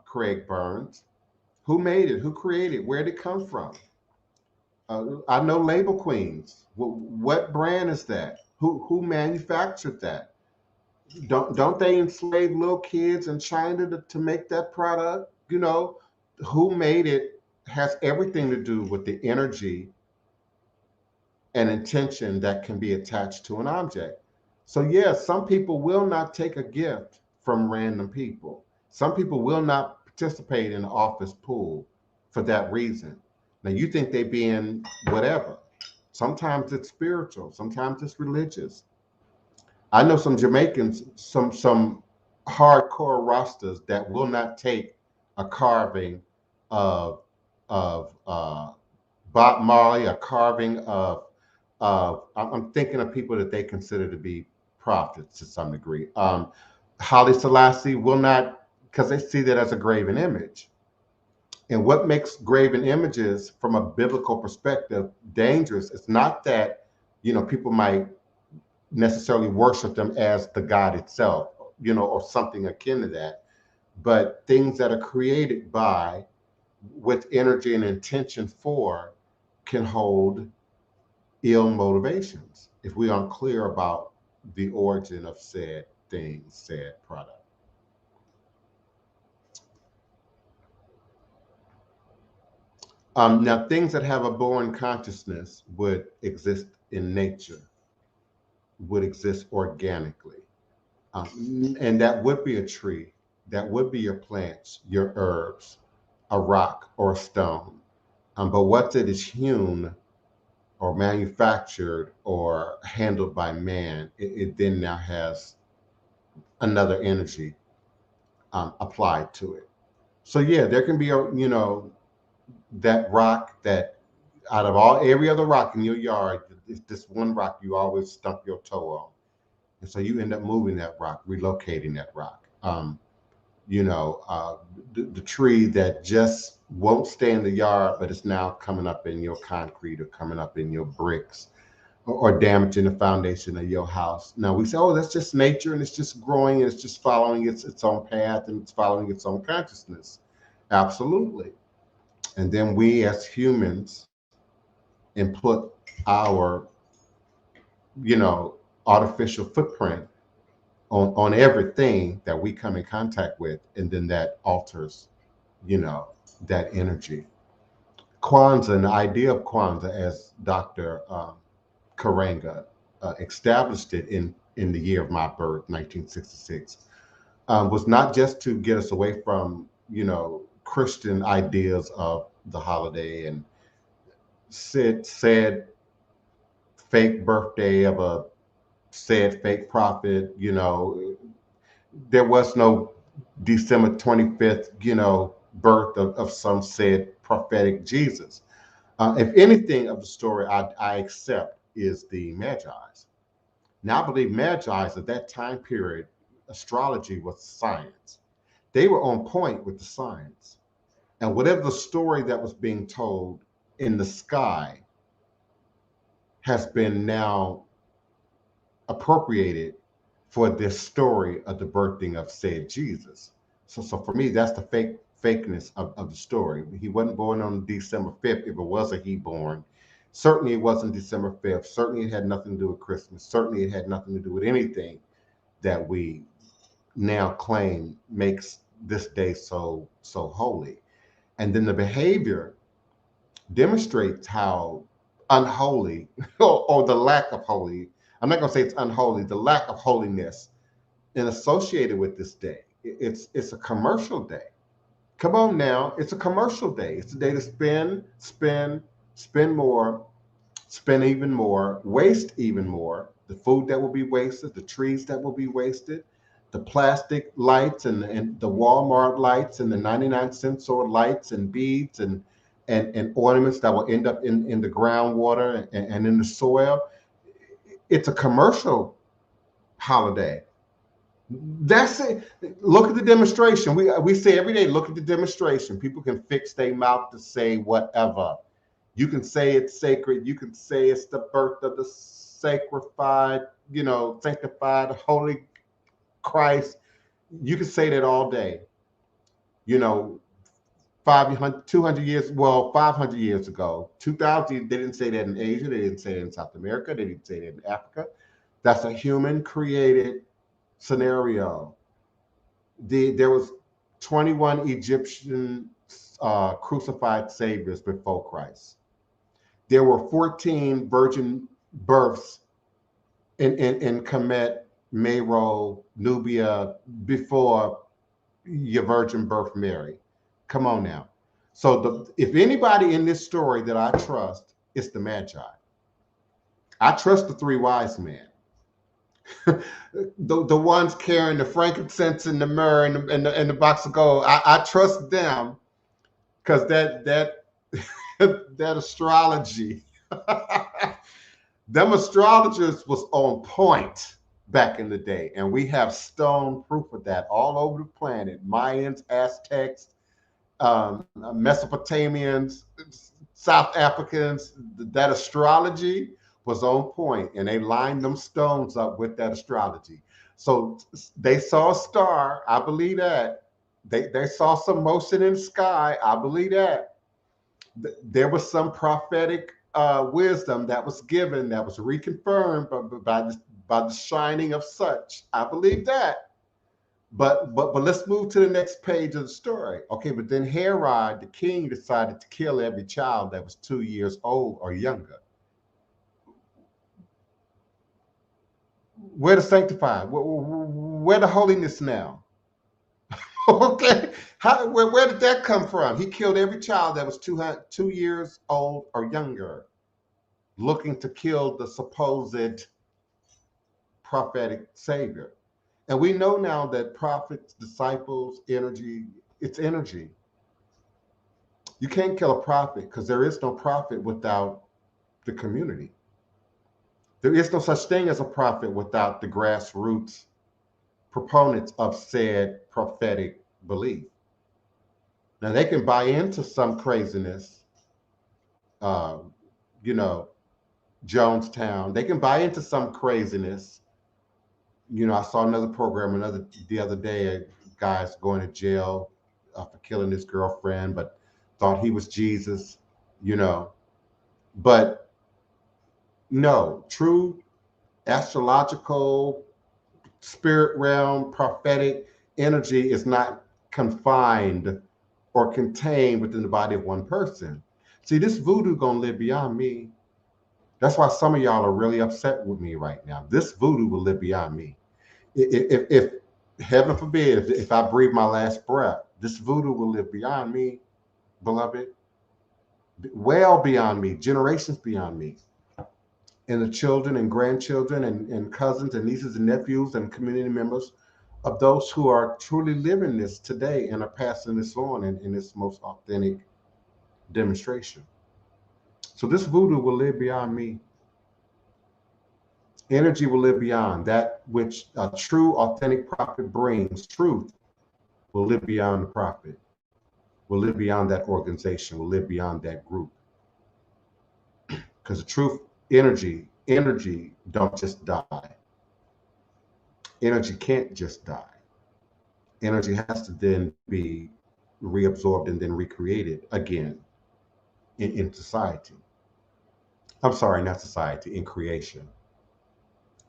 Craig Burns, who made it? Who created it? Where did it come from? I know label queens. What brand is that? Who manufactured that? Don't they enslave little kids in China to make that product? You know, who made it has everything to do with the energy and intention that can be attached to an object. So yes, some people will not take a gift from random people. Some people will not participate in the office pool for that reason. Now you think they being whatever. Sometimes it's spiritual, sometimes it's religious. I know some Jamaicans, some hardcore rosters that will not take a carving of Bob Marley, a carving of I'm thinking of people that they consider to be prophets to some degree. Haile Selassie will not, because they see that as a graven image. And what makes graven images from a biblical perspective dangerous? It's not that, people might necessarily worship them as the God itself, or something akin to that, but things that are created by, with energy and intention for, can hold ill motivations if we aren't clear about the origin of said thing, said product. Now, things that have a born consciousness would exist in nature, would exist organically. And that would be a tree, that would be your plants, your herbs, a rock or a stone. But once it is hewn or manufactured or handled by man, it then now has another energy applied to it. So yeah, there can be that rock that out of every other rock in your yard, it's this one rock you always stump your toe on, and so you end up moving that rock, relocating that rock. The tree that just won't stay in the yard, but it's now coming up in your concrete or coming up in your bricks or damaging the foundation of your house. Now we say, oh, that's just nature and it's just growing and it's just following its own path and it's following its own consciousness. Absolutely. And then we as humans input our, artificial footprint on everything that we come in contact with, and then that alters, that energy. Kwanzaa, and the idea of Kwanzaa, as Dr. Karanga established it in the year of my birth, 1966, was not just to get us away from, Christian ideas of the holiday and said fake birthday of a said fake prophet. There was no December 25th, birth of some said prophetic Jesus. If anything of the story I accept is the Magi's. Now, I believe Magi's at that time period, astrology was science. They were on point with the science. And whatever the story that was being told in the sky has been now appropriated for this story of the birthing of said Jesus. So for me, that's the fakeness of the story. He wasn't born on December 5th. If it was a he born, certainly it wasn't December 5th. Certainly it had nothing to do with Christmas. Certainly it had nothing to do with anything that we now claim makes this day so holy. And then the behavior demonstrates how unholy or the lack of holy, I'm not going to say it's unholy, the lack of holiness and associated with this day. It's a commercial day. Come on now, it's a commercial day. It's a day to spend more, spend even more, waste even more. The food that will be wasted, the trees that will be wasted, the plastic lights and the Walmart lights and the 99-cent store lights and beads and ornaments that will end up in the groundwater and in the soil. It's a commercial holiday. That's it. Look at the demonstration. We say every day, look at the demonstration. People can fix their mouth to say whatever. You can say it's sacred. You can say it's the birth of the sanctified holy Christ. You can say that all day. 200 years, 500 years ago, 2000, they didn't say that in Asia. They didn't say it in South America. They didn't say that in Africa. That's a human created scenario. There was 21 Egyptian crucified saviors before Christ. There were 14 virgin births in Kemet, Meroe, Nubia before your virgin birth Mary. Come on now. So if anybody in this story that I trust, it's the Magi. I trust the three wise men. the ones carrying the frankincense and the myrrh and the box of gold. I trust them because that that astrology, them astrologers was on point back in the day, and we have stone proof of that all over the planet. Mayans, Aztecs, Mesopotamians, South Africans. That astrology was on point, and they lined them stones up with that astrology. So they saw a star. I believe that. They saw some motion in the sky. I believe that. There was some prophetic wisdom that was given, that was reconfirmed by the shining of such. I believe that. But let's move to the next page of the story. Okay, but then Herod, the king, decided to kill every child that was 2 years old or younger. Where the sanctified? Where the holiness now? Okay, where did that come from? He killed every child that was 2 years old or younger, looking to kill the supposed prophetic savior. And we know now that prophets, disciples, energy, it's energy. You can't kill a prophet because there is no prophet without the community. There is no such thing as a prophet without the grassroots proponents of said prophetic belief. Now they can buy into some craziness, uh, you know, Jonestown. They can buy into some craziness. I saw another program the other day. A guy's going to jail for killing his girlfriend, but thought he was Jesus. You know, but no, true astrological, spirit realm, prophetic energy is not confined or contained within the body of one person. See, this voodoo gonna live beyond me. That's why some of y'all are really upset with me right now. This voodoo will live beyond me. If heaven forbid, if I breathe my last breath, this voodoo will live beyond me, beloved, well beyond me, generations beyond me. And the children and grandchildren and cousins and nieces and nephews and community members of those who are truly living this today and are passing this on in its most authentic demonstration. So this voodoo will live beyond me. Energy will live beyond that which a true, authentic prophet brings. Truth will live beyond the prophet, will live beyond that organization, will live beyond that group. Because the truth, energy don't just die. Energy can't just die. Energy has to then be reabsorbed and then recreated again in society. I'm sorry, not society, in creation.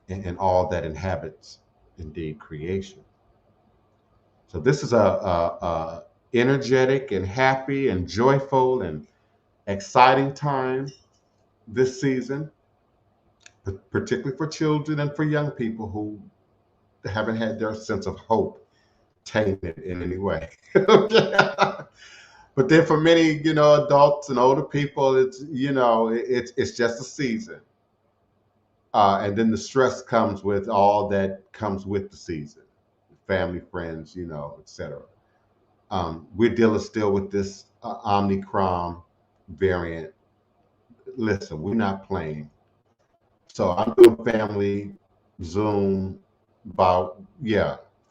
And all that inhabits indeed creation. So this is a energetic and happy and joyful and exciting time this season, particularly for children and for young people who haven't had their sense of hope tainted in any way. But then for many, adults and older people, it's just a season. And then the stress comes with all that comes with the season, family, friends, etc. We're dealing still with this Omicron variant. Listen, we're not playing. So I'm doing family Zoom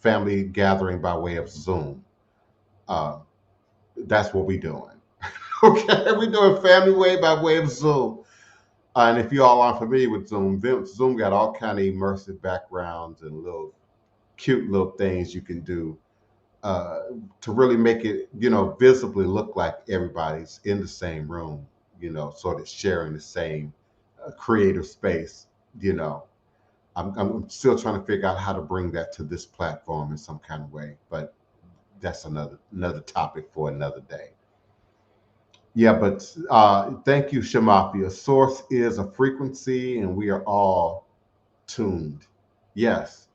family gathering by way of Zoom. That's what we're doing. Okay, we're doing family way by way of Zoom. And if you all aren't familiar with Zoom, Zoom got all kind of immersive backgrounds and cute little things you can do to really make it, visibly look like everybody's in the same room, sort of sharing the same creative space, I'm still trying to figure out how to bring that to this platform in some kind of way, but that's another topic for another day. Yeah, but thank you, Shamafia. Source is a frequency, and we are all tuned. Yes,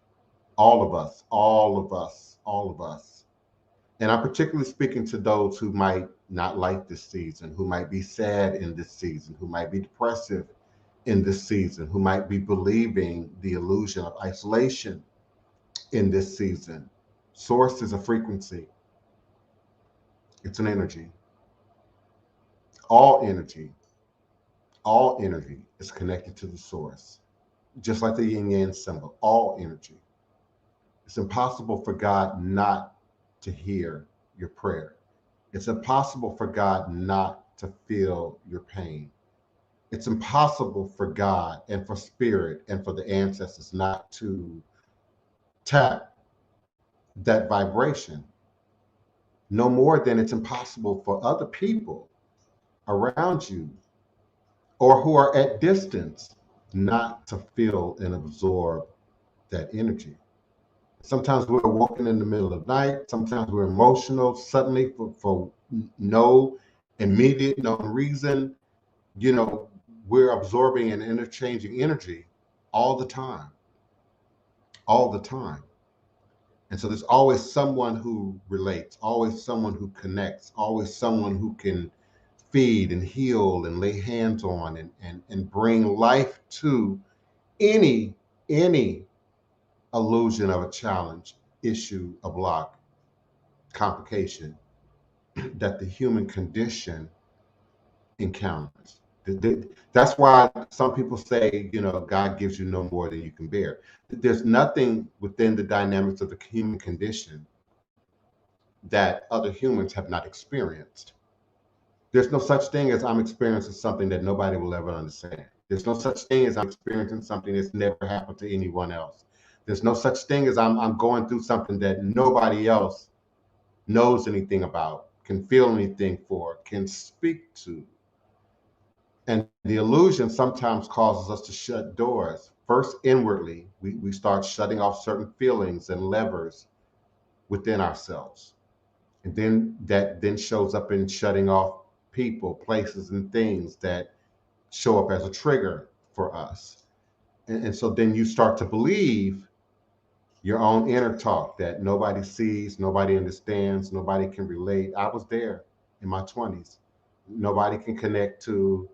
all of us, all of us, all of us. And I'm particularly speaking to those who might not like this season, who might be sad in this season, who might be depressive in this season, who might be believing the illusion of isolation in this season. Source is a frequency, it's an energy. All energy, all energy is connected to the source, just like the yin yang symbol, all energy. It's impossible for God not to hear your prayer. It's impossible for God not to feel your pain. It's impossible for God and for spirit and for the ancestors not to tap that vibration, no more than it's impossible for other people around you or who are at distance not to feel and absorb that energy. Sometimes we're awoken in the middle of the night. Sometimes we're emotional suddenly for no immediate, no reason. You know, we're absorbing and interchanging energy all the time, all the time. And so there's always someone who relates, always someone who connects, always someone who can feed and heal and lay hands on and bring life to any any illusion of a challenge, issue, a block, complication that the human condition encounters. That's why some people say, you know, God gives you no more than you can bear. There's nothing within the dynamics of the human condition that other humans have not experienced. There's no such thing as I'm experiencing something that nobody will ever understand. There's no such thing as I'm experiencing something that's never happened to anyone else. There's no such thing as I'm going through something that nobody else knows anything about, can feel anything for, can speak to. And the illusion sometimes causes us to shut doors. First, inwardly, we start shutting off certain feelings and levers within ourselves. And then that then shows up in shutting off people, places, and things that show up as a trigger for us. And so then you start to believe your own inner talk that nobody sees, nobody understands, nobody can relate. I was there in my 20s. Nobody can connect to.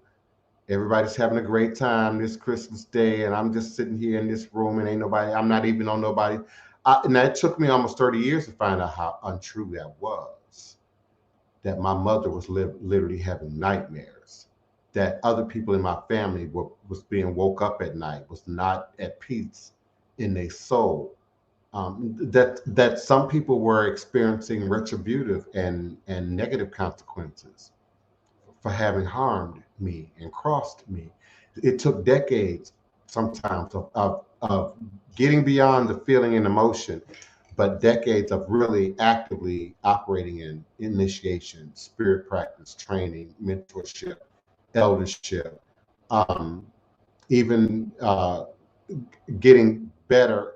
Everybody's having a great time this Christmas Day, and I'm just sitting here in this room, and ain't nobody. I'm not even on nobody. And that took me almost 30 years to find out how untrue that was. That my mother was literally having nightmares. That other people in my family was being woke up at night, was not at peace in their soul. That some people were experiencing retributive and negative consequences for having harmed me and crossed me. It took decades sometimes of getting beyond the feeling and emotion, but decades of really actively operating in initiation, spirit practice, training, mentorship, eldership, um, even getting better,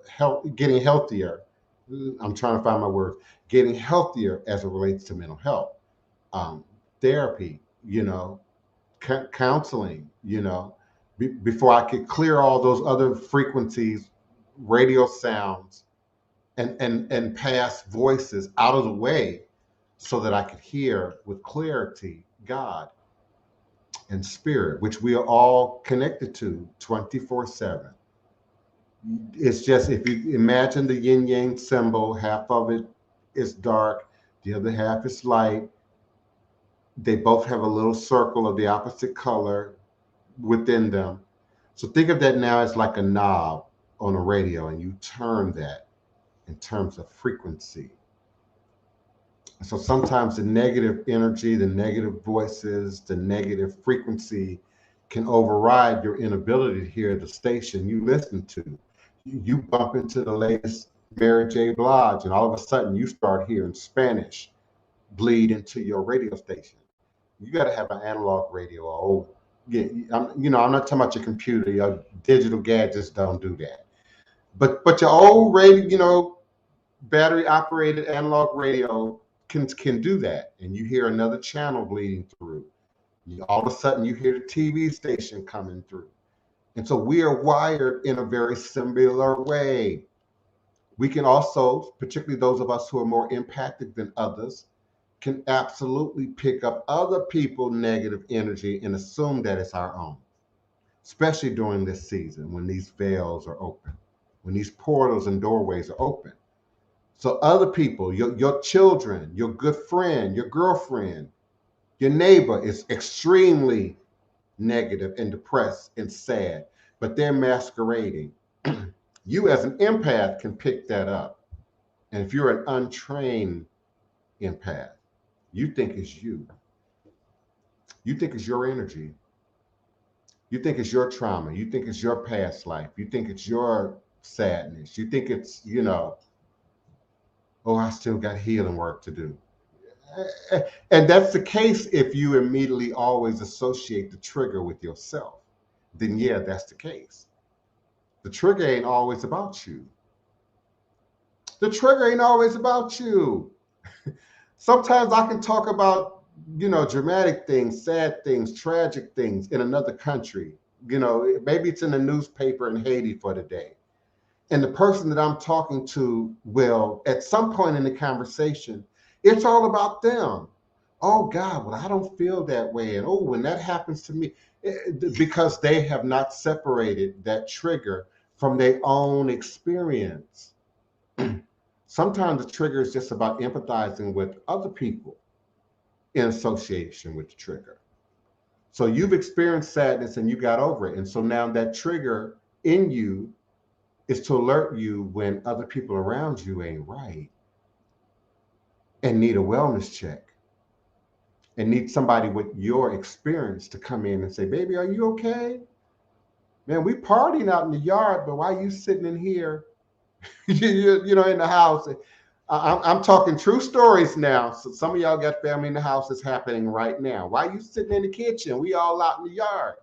getting healthier. I'm trying to find my words. Getting healthier as it relates to mental health, um, therapy, you know, counseling, you know, before I could clear all those other frequencies, radio sounds, and pass voices out of the way so that I could hear with clarity God and spirit, which we are all connected to 24/7. It's just, if you imagine the yin yang symbol, half of it is dark, the other half is light. They both have a little circle of the opposite color within them. So think of that now as like a knob on a radio, and you turn that in terms of frequency. So sometimes the negative energy, the negative voices, the negative frequency can override your inability to hear the station you listen to. You bump into the latest Mary J. Blige, and all of a sudden you start hearing Spanish bleed into your radio station. You got to have an analog radio or old. Yeah, I'm not talking about your computer. Your digital gadgets don't do that. But your old radio, battery operated analog radio can do that, and you hear another channel bleeding through. All of a sudden, you hear the TV station coming through, and so we are wired in a very similar way. We can also, particularly those of us who are more impacted than others, can absolutely pick up other people's negative energy and assume that it's our own, especially during this season when these veils are open, when these portals and doorways are open. So other people, your children, your good friend, your girlfriend, your neighbor is extremely negative and depressed and sad, but they're masquerading. You as an empath can pick that up. And if you're an untrained empath, you think it's you. You think it's your energy. You think it's your trauma. You think it's your past life. You think it's your sadness. You think it's, oh, I still got healing work to do. And that's the case if you immediately always associate the trigger with yourself. Then yeah, that's the case. The trigger ain't always about you. The trigger ain't always about you. Sometimes I can talk about, dramatic things, sad things, tragic things in another country. Maybe it's in the newspaper in Haiti for the day. And the person that I'm talking to will, at some point in the conversation, it's all about them. Oh God, well, I don't feel that way. And oh, when that happens to me, because they have not separated that trigger from their own experience. Sometimes the trigger is just about empathizing with other people in association with the trigger. So you've experienced sadness and you got over it. And so now that trigger in you is to alert you when other people around you ain't right and need a wellness check and need somebody with your experience to come in and say, baby, are you okay? Man, we partying out in the yard, but why are you sitting in here, in the house? I'm talking true stories now. So some of y'all got family in the house. It's happening right now. Why are you sitting in the kitchen? We all out in the yard.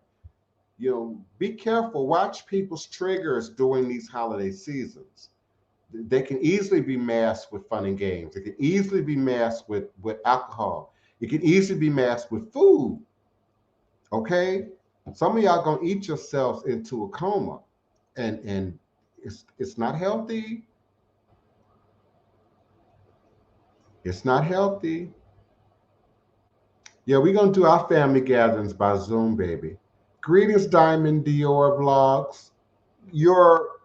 Be careful. Watch people's triggers during these holiday seasons. They can easily be masked with fun and games. It can easily be masked with alcohol. It can easily be masked with food. Okay? Some of y'all gonna eat yourselves into a coma, and it's not healthy. It's not healthy. Yeah, we're gonna do our family gatherings by Zoom, baby. Greetings, Diamond Dior Blogs. Your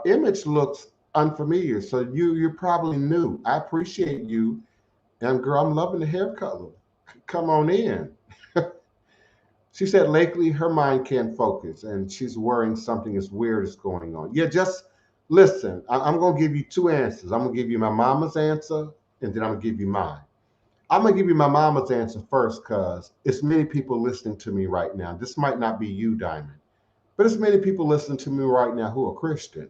image looks unfamiliar, so you're probably new. I appreciate you, and girl, I'm loving the hair color. Come on in. She said lately her mind can't focus and she's worrying something is weird is going on. Yeah, just listen. I'm going to give you two answers. I'm going to give you my mama's answer and then I'm going to give you mine. I'm going to give you my mama's answer first because it's many people listening to me right now. This might not be you, Diamond, but it's many people listening to me right now who are Christian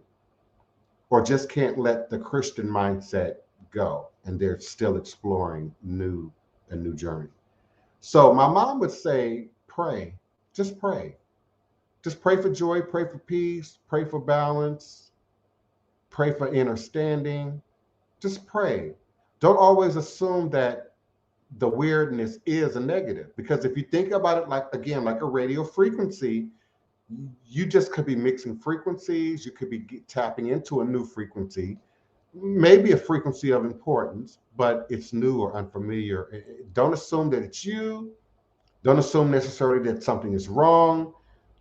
or just can't let the Christian mindset go and they're still exploring a new journey. So my mom would say, pray, just pray. Just pray for joy, pray for peace, pray for balance, pray for understanding. Just pray. Don't always assume that the weirdness is a negative, because if you think about it like a radio frequency, you just could be mixing frequencies. You could be tapping into a new frequency, maybe a frequency of importance, but it's new or unfamiliar. Don't assume that it's you. Don't assume necessarily that something is wrong.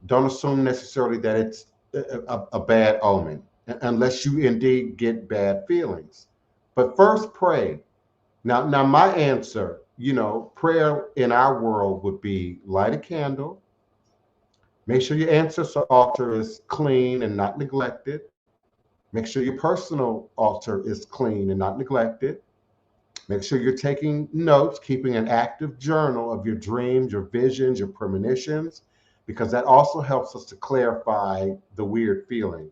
Don't assume necessarily that it's a bad omen, unless you indeed get bad feelings. But first pray. Now my answer, prayer in our world would be light a candle. Make sure your ancestor altar is clean and not neglected. Make sure your personal altar is clean and not neglected. Make sure you're taking notes, keeping an active journal of your dreams, your visions, your premonitions, because that also helps us to clarify the weird feeling,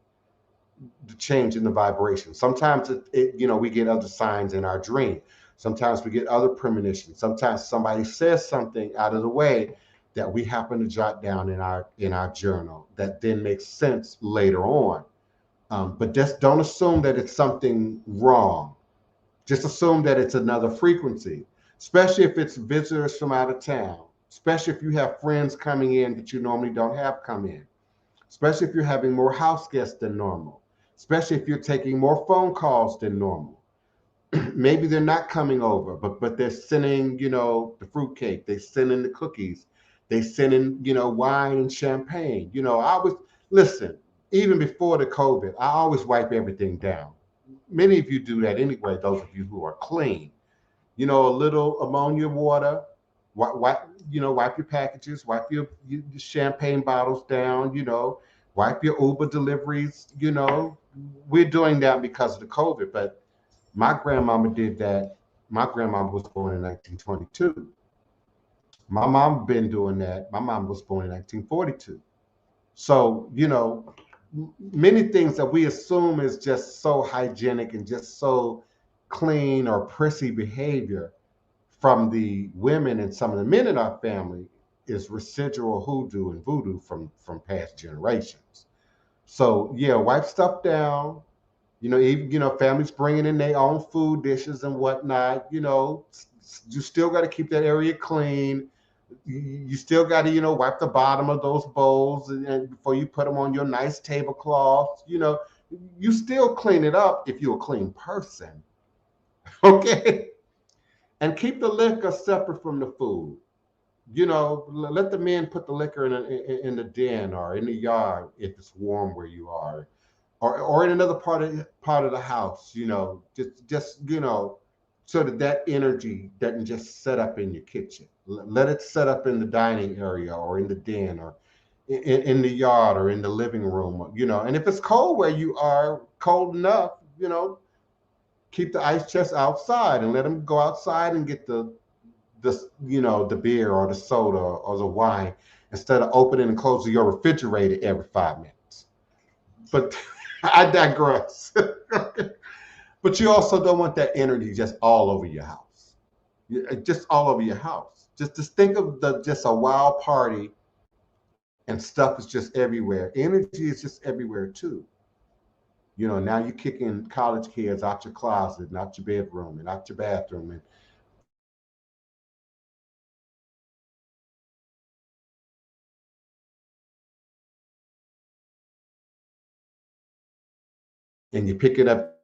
the change in the vibration. Sometimes we get other signs in our dream. Sometimes we get other premonitions. Sometimes somebody says something out of the way that we happen to jot down in our journal that then makes sense later on. But just don't assume that it's something wrong. Just assume that it's another frequency, especially if it's visitors from out of town, especially if you have friends coming in that you normally don't have come in, especially if you're having more house guests than normal, especially if you're taking more phone calls than normal. Maybe they're not coming over, but they're sending, the fruitcake, they sending the cookies, they sending, wine and champagne. I was listen, even before the COVID, I always wipe everything down. Many of you do that anyway, those of you who are clean. A little ammonia water, wipe your packages, wipe your champagne bottles down, wipe your Uber deliveries. We're doing that because of the COVID, but my grandmama did that. My grandmama was born in 1922. My mom been doing that. My mom was born in 1942. So, many things that we assume is just so hygienic and just so clean or prissy behavior from the women and some of the men in our family is residual hoodoo and voodoo from past generations. So yeah, wipe stuff down. Even families bringing in their own food dishes and whatnot. You still got to keep that area clean. You still got to wipe the bottom of those bowls and before you put them on your nice tablecloth. You still clean it up if you're a clean person. Okay, and keep the liquor separate from the food. Let the men put the liquor in the den or in the yard if it's warm where you are, or in another part of the house. Just so that energy doesn't just set up in your kitchen. Let it set up in the dining area or in the den or in the yard or in the living room. And if it's cold where you are, cold enough, keep the ice chest outside and let them go outside and get the beer or the soda or the wine instead of opening and closing your refrigerator every 5 minutes. But I digress. But you also don't want that energy just all over your house. Just all over your house. Just think of just a wild party and stuff is just everywhere. Energy is just everywhere too. Now you're kicking college kids out your closet and out your bedroom and out your bathroom and you pick it up.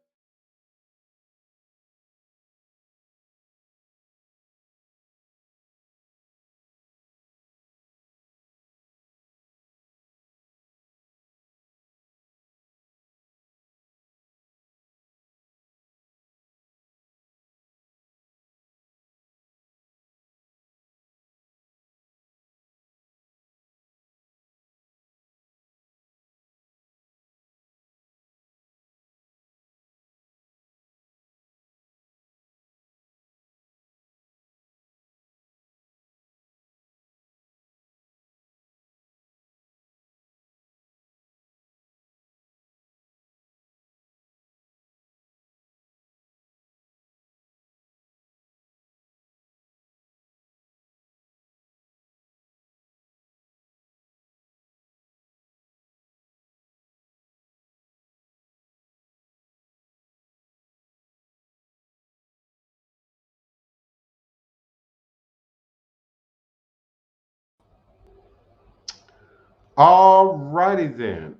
All righty then.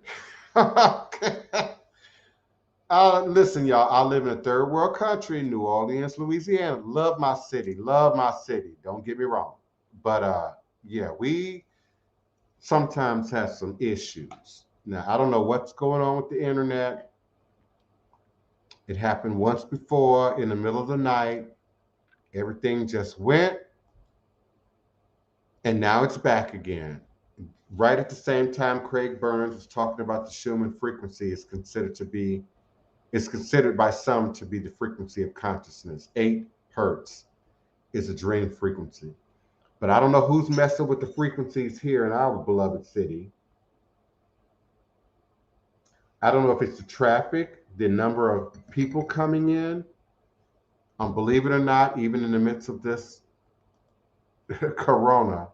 Okay. Listen, y'all, I live in a third world country, New Orleans, Louisiana. Love my city. Love my city. Don't get me wrong. But yeah, we sometimes have some issues. Now, I don't know what's going on with the internet. It happened once before in the middle of the night. Everything just went, and now it's back again. Right at the same time, Craig Burns was talking about the Schumann frequency is considered by some to be the frequency of consciousness. 8 hertz is a dream frequency. But I don't know who's messing with the frequencies here in our beloved city. I don't know if it's the traffic, the number of people coming in. Believe it or not, even in the midst of this corona,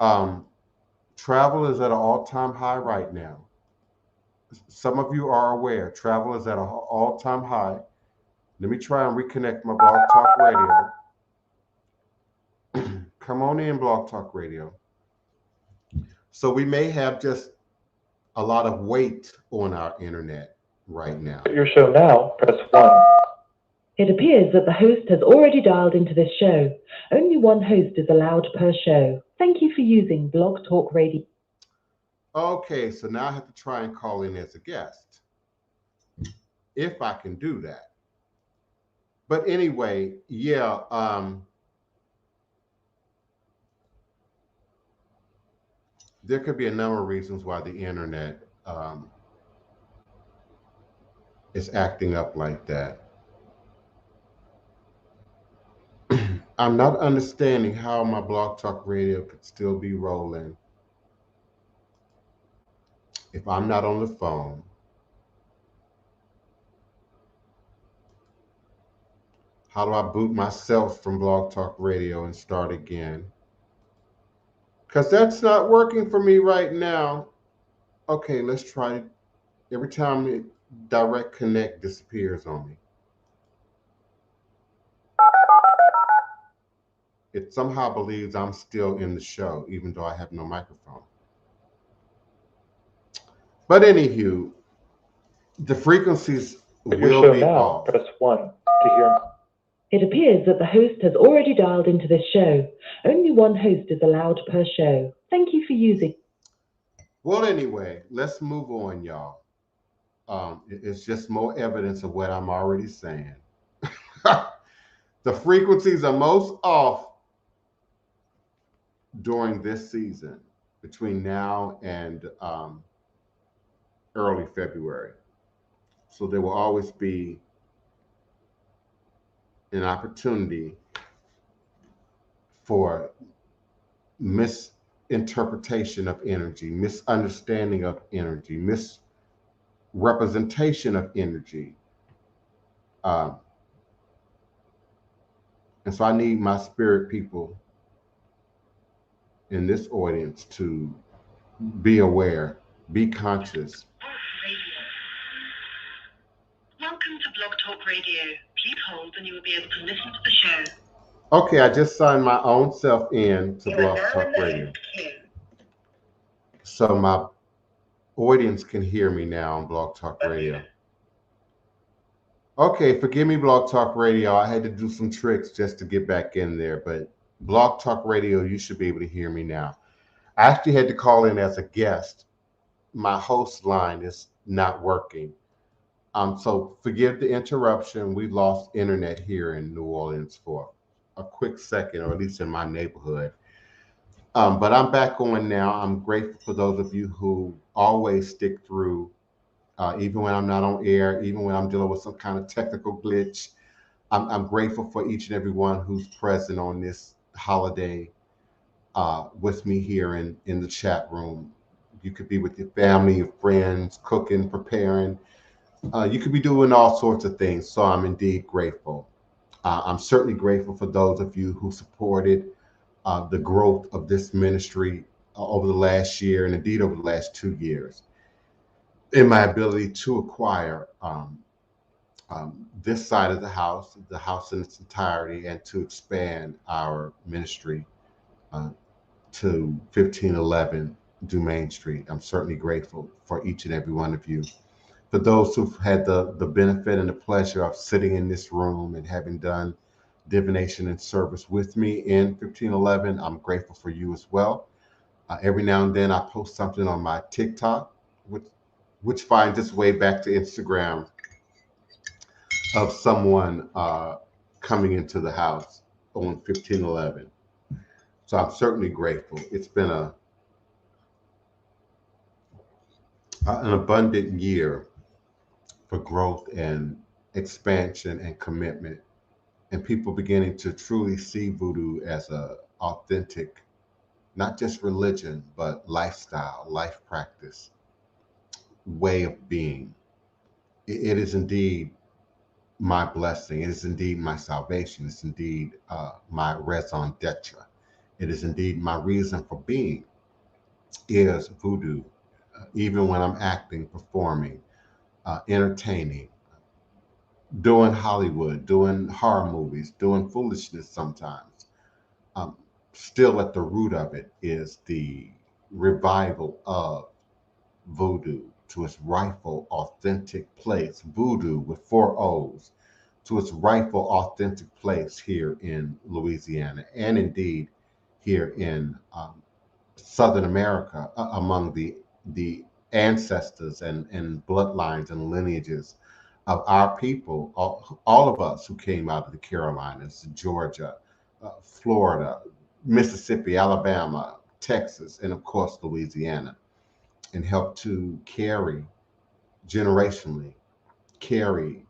um, travel is at an all-time high right now. Some of you are aware, travel is at an all-time high. Let me try and reconnect my Blog Talk Radio. Come on in, Blog Talk Radio. So we may have just a lot of weight on our internet right now. Your show now, press 1. It appears that the host has already dialed into this show. Only one host is allowed per show. Thank you for using Blog Talk Radio. Okay, so now I have to try and call in as a guest, if I can do that. But anyway, yeah, there could be a number of reasons why the internet is acting up like that. I'm not understanding how my Blog Talk Radio could still be rolling if I'm not on the phone. How do I boot myself from Blog Talk Radio and start again? Because that's not working for me right now. Okay, let's try it. Every time it direct connect disappears on me. It somehow believes I'm still in the show, even though I have no microphone. But anywho, the frequencies will be off. Press 1 to hear. It appears that the host has already dialed into this show. Only one host is allowed per show. Thank you for using. Well, anyway, let's move on, y'all. It's just more evidence of what I'm already saying. The frequencies are most off during this season, between now and early February. So there will always be an opportunity for misinterpretation of energy, misunderstanding of energy, misrepresentation of energy. And so I need my spirit people in this audience to be aware, be conscious. Welcome to Blog Talk Radio. Please hold and you will be able to listen to the show. Okay, I just signed my own self in to Blog Talk Radio. So my audience can hear me now on Blog Talk Radio. Okay, forgive me, Blog Talk Radio. I had to do some tricks just to get back in there, but Blog Talk Radio, you should be able to hear me now. I actually had to call in as a guest. My host line is not working. So forgive the interruption. We lost internet here in New Orleans for a quick second, or at least in my neighborhood. But I'm back on now. I'm grateful for those of you who always stick through, even when I'm not on air, even when I'm dealing with some kind of technical glitch. I'm grateful for each and every one who's present on this holiday with me here in the chat room. You could be with your family, your friends, cooking, preparing. You could be doing all sorts of things. So I'm indeed grateful. I'm certainly grateful for those of you who supported the growth of this ministry over the last year and indeed over the last 2 years in my ability to acquire this side of the house in its entirety, and to expand our ministry to 1511 Dumaine Street. I'm certainly grateful for each and every one of you. For those who've had the benefit and the pleasure of sitting in this room and having done divination and service with me in 1511, I'm grateful for you as well. Every now and then I post something on my TikTok, which finds its way back to Instagram, of someone coming into the house on 1511. So I'm certainly grateful. It's been an abundant year for growth and expansion and commitment, and people beginning to truly see voodoo as a authentic, not just religion, but lifestyle, life practice, way of being. It is indeed my blessing. It is indeed my salvation. It's indeed my raison d'etre. It is indeed my reason for being, is voodoo. even when I'm acting, performing, entertaining, doing Hollywood, doing horror movies, doing foolishness sometimes. Um, Still at the root of it is the revival of voodoo to its rightful, authentic place. Voodoo with 4 O's, to its rightful, authentic place here in Louisiana, and indeed here in Southern America, among the ancestors and bloodlines and lineages of our people, all of us who came out of the Carolinas, Georgia, Florida, Mississippi, Alabama, Texas, and of course Louisiana, and helped to carry generationally, carry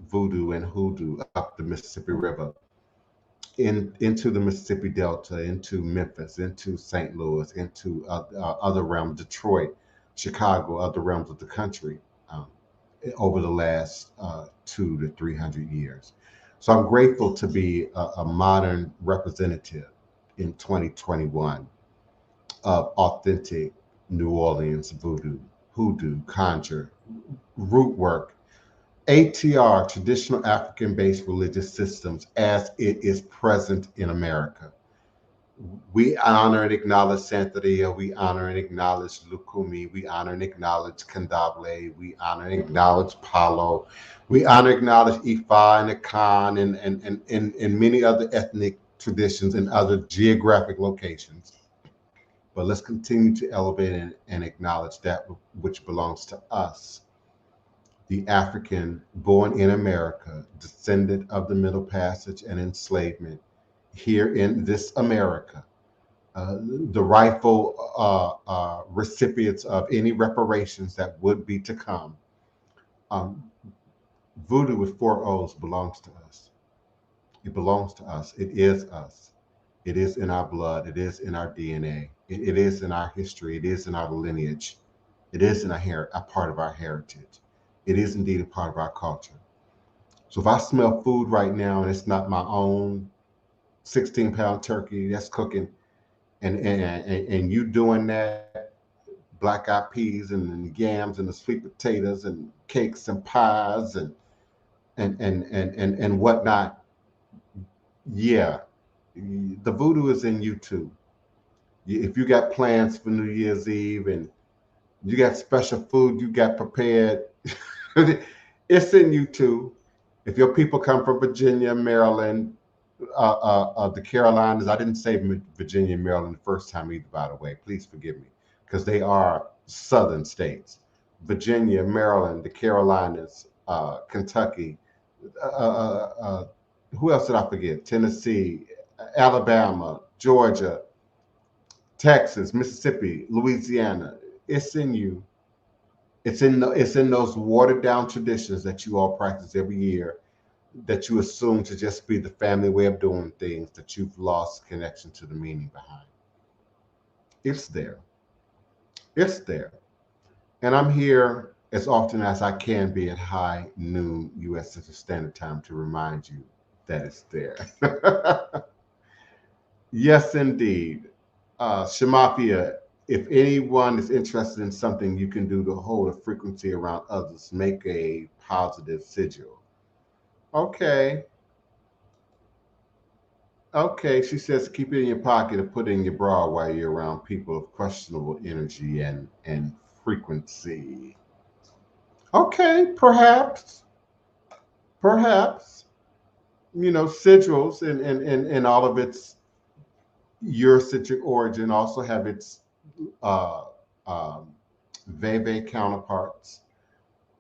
voodoo and hoodoo up the Mississippi River, into the Mississippi Delta, into Memphis, into St. Louis, into other realms, Detroit, Chicago, other realms of the country, um, over the last 200 to 300 years. So I'm grateful to be a modern representative in 2021 of authentic New Orleans voodoo, hoodoo, conjure, root work, ATR, traditional African-based religious systems as it is present in America. We honor and acknowledge Santeria, we honor and acknowledge Lukumi, we honor and acknowledge Kandable, we honor and acknowledge Palo, we honor and acknowledge Ifa and Akan and many other ethnic traditions in other geographic locations. But let's continue to elevate and acknowledge that which belongs to us, the African born in America, descendant of the Middle Passage and enslavement here in this America, the rightful recipients of any reparations that would be to come. Voodoo with 4 O's belongs to us. It belongs to us. It is us. It is in our blood. It is in our DNA. It is in our history. It is in our lineage. It is in a part of our heritage. It is indeed a part of our culture. So if I smell food right now and it's not my own 16-pound turkey that's cooking, and you doing that, black eyed peas and the yams and the sweet potatoes and cakes and pies and whatnot, yeah, the voodoo is in you too. If you got plans for New Year's Eve and you got special food you got prepared, it's in you too. If your people come from Virginia, Maryland, the Carolinas, I didn't say Virginia and Maryland the first time either, by the way, please forgive me, because they are southern states. Virginia, Maryland, the Carolinas, Kentucky, who else did I forget? Tennessee, Alabama, Georgia, Texas, Mississippi, Louisiana. It's in you. It's in those watered down traditions that you all practice every year, that you assume to just be the family way of doing things, that you've lost connection to the meaning behind. It's there. It's there. And I'm here as often as I can be at high noon US Central Standard Time to remind you that it's there. Yes, indeed. Shamafia, if anyone is interested in something you can do to hold a frequency around others, make a positive sigil. Okay. Okay, she says keep it in your pocket or put it in your bra while you're around people of questionable energy and frequency. Okay, perhaps, sigils and all of its Eurocentric origin also have its Veve counterparts.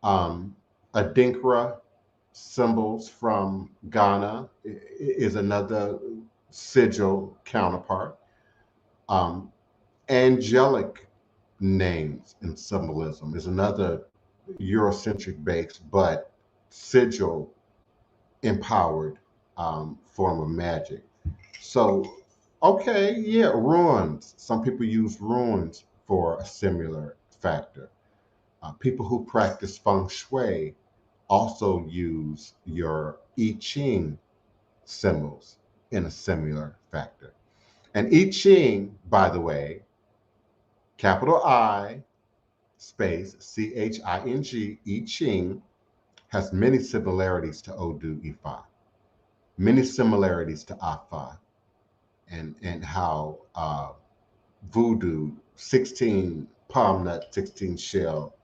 Adinkra symbols from Ghana is another sigil counterpart. Angelic names and symbolism is another Eurocentric base, but sigil empowered form of magic. So, okay, yeah, runes. Some people use runes for a similar factor. People who practice feng shui also use your I Ching symbols in a similar factor. And I Ching, by the way, capital I, space Ching, I Ching, has many similarities to Odu Ifa, many similarities to Afa, and how Voodoo, 16 palm nut, 16 shell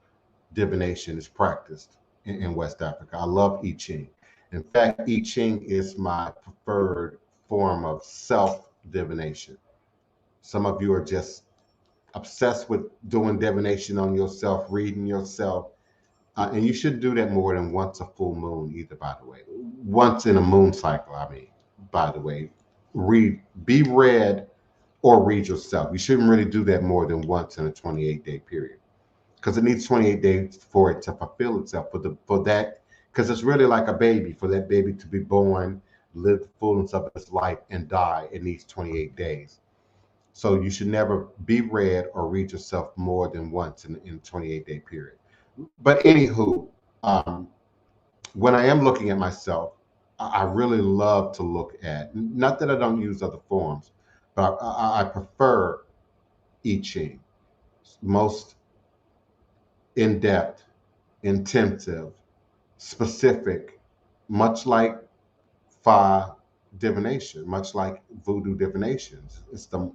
divination is practiced in West Africa. I love I Ching. In fact, I Ching is my preferred form of self divination. Some of you are just obsessed with doing divination on yourself, reading yourself. And you shouldn't do that more than once a full moon, either, by the way. Once in a moon cycle, I mean, by the way. Be read or read yourself. You shouldn't really do that more than once in a 28-day period, because it needs 28 days for it to fulfill itself, for that, because it's really like a baby. For that baby to be born, live the fullness of its life, and die, it needs 28 days. So you should never be read or read yourself more than once in a 28-day period. But anywho, when I am looking at myself, I really love to look at, not that I don't use other forms, but I prefer I Ching. Most in-depth, intensive, specific, much like Fa divination, much like Voodoo divinations. It's the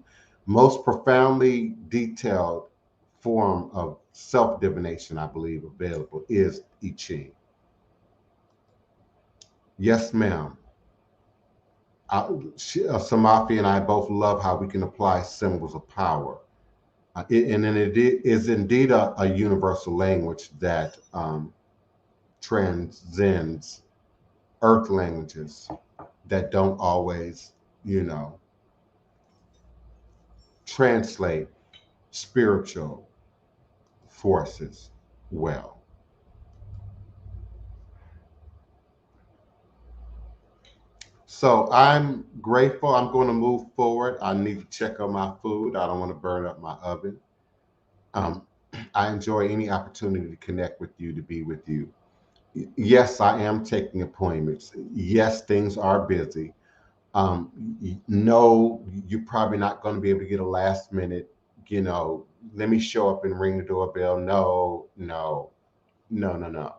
most profoundly detailed form of self-divination, I believe, available is I Ching. Yes, ma'am. Samafi and I both love how we can apply symbols of power. And then it is indeed a universal language that transcends earth languages that don't always, translate spiritual forces well. So I'm grateful. I'm going to move forward. I need to check on my food. I don't want to burn up my oven. I enjoy any opportunity to connect with you, to be with you. Yes, I am taking appointments. Yes, things are busy. No, you're probably not going to be able to get a last minute, let me show up and ring the doorbell. No, no, no, no, no.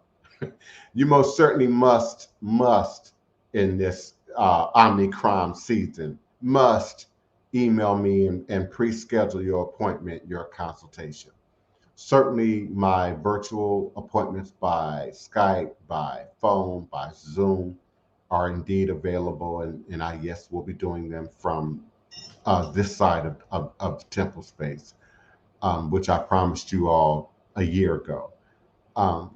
You most certainly must in this Omnicron season, must email me and pre-schedule your appointment, your consultation. Certainly my virtual appointments by Skype, by phone, by Zoom are indeed available, and I, yes, will be doing them from this side of the temple space, which I promised you all a year ago.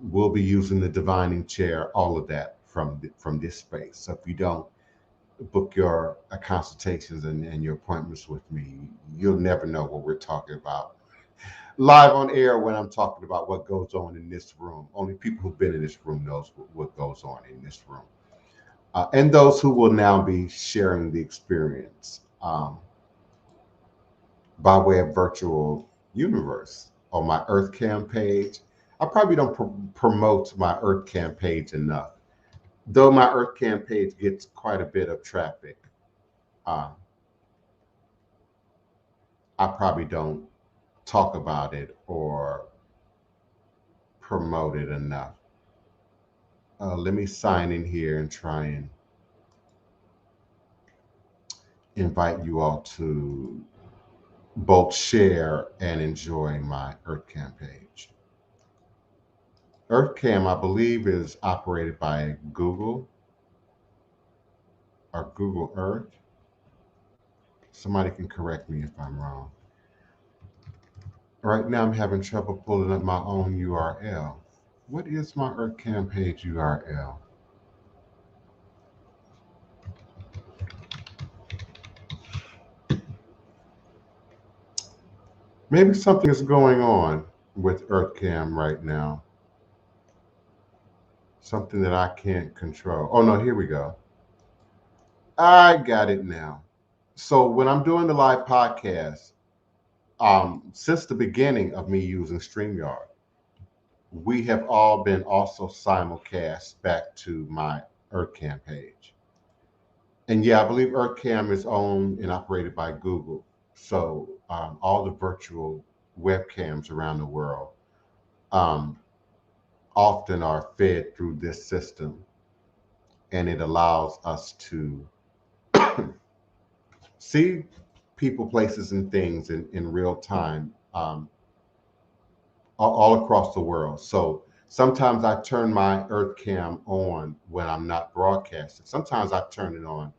We'll be using the divining chair, all of that from this space. So if you don't book your consultations and your appointments with me, you'll never know what we're talking about live on air when I'm talking about what goes on in this room. Only people who've been in this room knows what goes on in this room. And those who will now be sharing the experience by way of virtual universe on my EarthCam page. I probably don't promote my EarthCam page enough, though my EarthCam page gets quite a bit of traffic. I probably don't talk about it or promote it enough. Let me sign in here and try and invite you all to both share and enjoy my EarthCam page. EarthCam, I believe, is operated by Google or Google Earth. Somebody can correct me if I'm wrong. Right now I'm having trouble pulling up my own URL. What is my EarthCam page URL? Maybe something is going on with EarthCam right now. Something that I can't control. Oh no, here we go. I got it now. So when I'm doing the live podcast, since the beginning of me using StreamYard, we have all been also simulcast back to my EarthCam page. And yeah, I believe EarthCam is owned and operated by Google. So all the virtual webcams around the world often are fed through this system, and it allows us to see people, places, and things in real time, all across the world. So sometimes I turn my Earth Cam on when I'm not broadcasting. Sometimes I turn it on,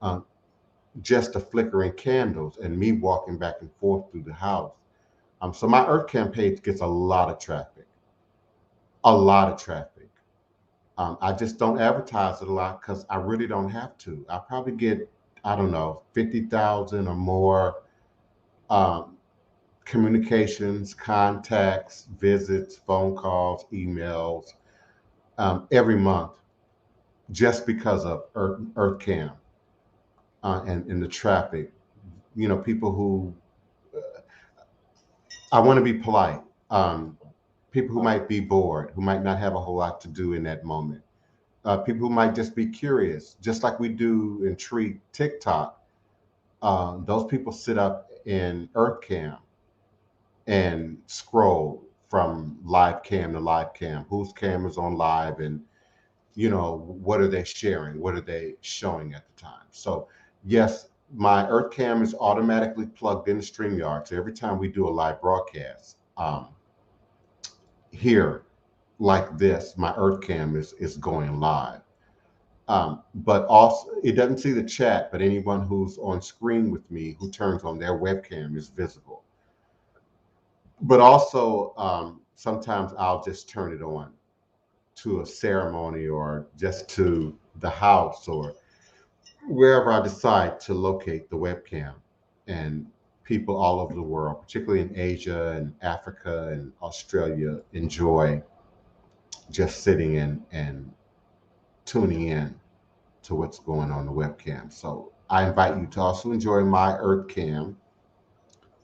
uh, just the flickering candles and me walking back and forth through the house. So my Earth Cam page gets a lot of traffic, a lot of traffic. I just don't advertise it a lot because I really don't have to. I probably get, I don't know, 50,000 or more um, communications, contacts, visits, phone calls, emails, every month just because of Earth and the traffic. People who, I want to be polite, people who might be bored, who might not have a whole lot to do in that moment. People who might just be curious, just like we do in TikTok. Those people sit up in EarthCam and scroll from live cam to live cam. Whose camera's on live, and what are they sharing? What are they showing at the time? So yes, my EarthCam is automatically plugged in StreamYard. So every time we do a live broadcast here like this, my EarthCam is going live. But also, it doesn't see the chat, but anyone who's on screen with me who turns on their webcam is visible. But also, sometimes I'll just turn it on to a ceremony or just to the house or wherever I decide to locate the webcam. And people all over the world, particularly in Asia and Africa and Australia, enjoy just sitting in and tuning in to what's going on the webcam. So I invite you to also enjoy my EarthCam,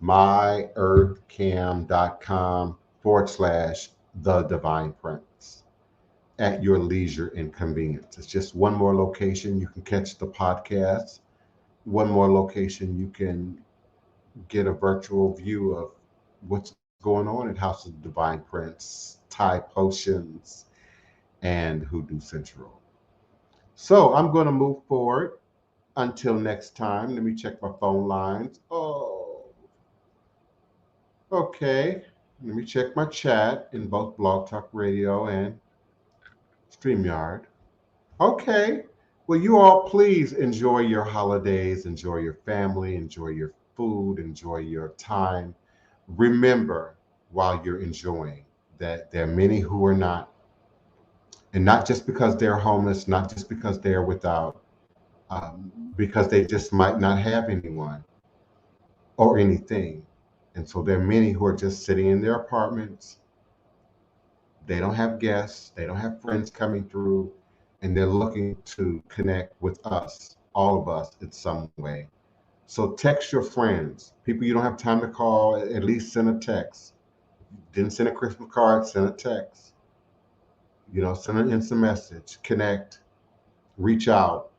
myearthcam.com/the DivinePrince at your leisure and convenience. It's just one more location you can catch the podcast, one more location you can get a virtual view of what's going on at House of Divine Prince, Thai Potions, and Hoodoo Central. So I'm going to move forward. Until next time, let me check my phone lines. Oh, okay. Let me check my chat in both Blog Talk Radio and StreamYard. Okay. Well, you all please enjoy your holidays, enjoy your family, enjoy your food, enjoy your time. Remember, while you're enjoying, that there are many who are not, and not just because they're homeless, not just because they're without, because they just might not have anyone or anything. And so there are many who are just sitting in their apartments. They don't have guests, they don't have friends coming through, and they're looking to connect with us, all of us, in some way. So text your friends, people you don't have time to call, at least send a text. Didn't send a Christmas card, send a text. Send an instant message, connect, reach out,